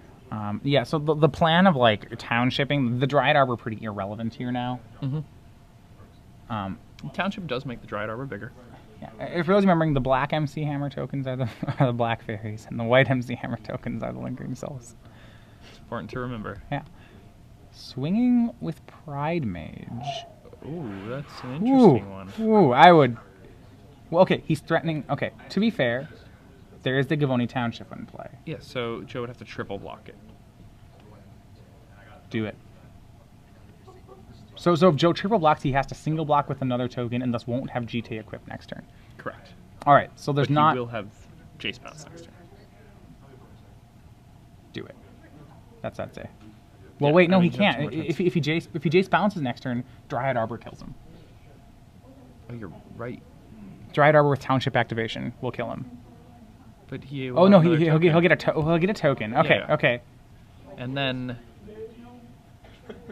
Yeah. So the plan of like townshipping, the Dryad Arbor pretty irrelevant here now. Township does make the Dryad Arbor bigger. Yeah. If you're remembering, the black MC Hammer tokens are the black fairies, and the white MC Hammer tokens are the Lingering Souls. It's important to remember. Yeah. Swinging with Pride Mage. Ooh, that's an interesting one. Ooh, I would. Well, okay, he's threatening. Okay, to be fair, there is the Gavoni Township in play. Yeah, so Joe would have to triple block it. Do it. So if Joe triple blocks, he has to single block with another token, and thus won't have GT equipped next turn. Correct. All right, so there's But not. he will have Jace Bounce next turn. Do it. That's I'd say. Well, Yeah, wait, no, I he mean, you have can't. two more If he Jace bounces next turn, Dryad Arbor kills him. Oh, you're right. Dryad Arbor with Township activation will kill him. But he. Oh no, he'll get a token. Okay, Yeah. okay. And then.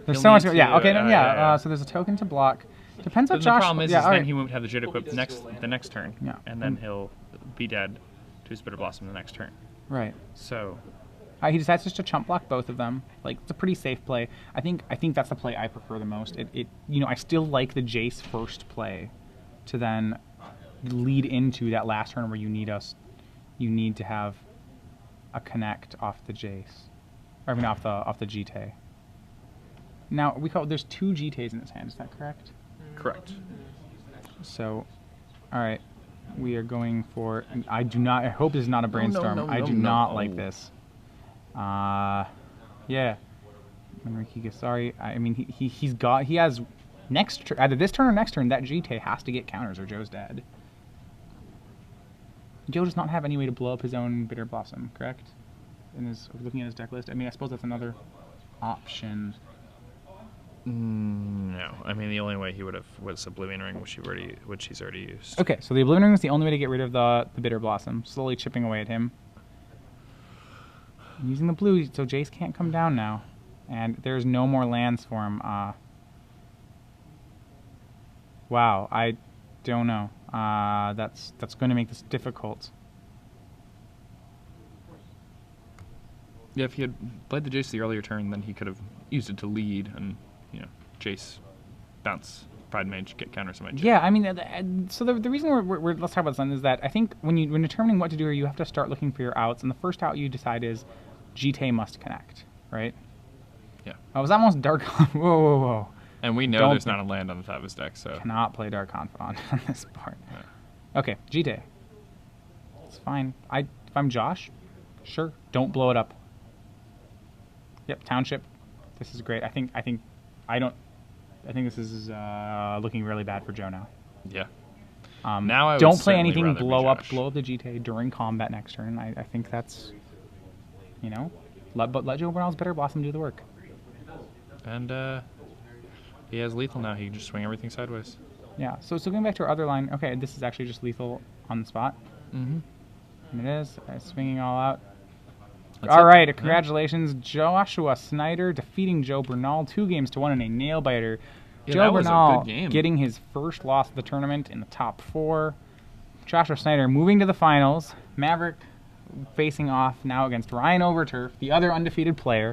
There's He'll so much. need Yeah. to, Okay. No, yeah. yeah. So there's a token to block. Depends how Then Josh. the problem is, yeah. is all then right. he won't have the Jit equipped the next turn. Yeah. And then he'll be dead to his Bitter Blossom the next turn. Right. So. He decides just to chump block both of them. Like it's a pretty safe play. I think that's the play I prefer the most. I still like the Jace first play, to then lead into that last turn where you need to have a connect off the Jace, or I mean off the GT. Now there's 2 GTs in his hand. Is that correct? Correct. So, all right, we are going for. I hope this is not a brainstorm. I do not like this. Yeah. Enrique Gasari. I mean, he has next turn, either this turn or next turn, that GT has to get counters or Joe's dead. Joe does not have any way to blow up his own Bitter Blossom, correct? Looking at his deck list. I mean, I suppose that's another option. No, I mean the only way he would have was Oblivion Ring, which he's already used. Okay, so the Oblivion Ring is the only way to get rid of the Bitter Blossom, slowly chipping away at him. I'm using the blue, so Jace can't come down now, and there's no more lands for him. Wow, I don't know. That's going to make this difficult. Yeah, if he had played the Jace the earlier turn, then he could have used it to lead and Jace bounce Pride Mage, get counters on my Jace. Yeah, I mean, so the reason we're let's talk about this is that I think when determining what to do here, you have to start looking for your outs, and the first out you decide is GT must connect, right? Yeah. Oh, was that almost Dark Whoa, whoa, whoa. And we know Don't there's play- not a land on the top of his deck, so... Cannot play Dark Confidant on this part. Yeah. Okay, GT. It's fine. If I'm Josh, sure. Don't blow it up. Yep, Township. This is great. I think this is looking really bad for Joe now. Yeah. Now I would don't play certainly anything rather be blow up Josh. the GTA during combat next turn. I think that's, let Joe Bernal's Bitter Blossom do the work. And he has lethal now. He can just swing everything sideways. Yeah. So going back to our other line. Okay, this is actually just lethal on the spot. Mm-hmm. And it is swinging all out. That's All it. right, Yeah. congratulations, Joshua Snider defeating Joe Bernal 2-1 in a nail biter. Yeah, Joe that was a Bernal good game. getting his first loss of the tournament in the top 4. Joshua Snider moving to the finals. Maverick facing off now against Ryan Overturf, the other undefeated player.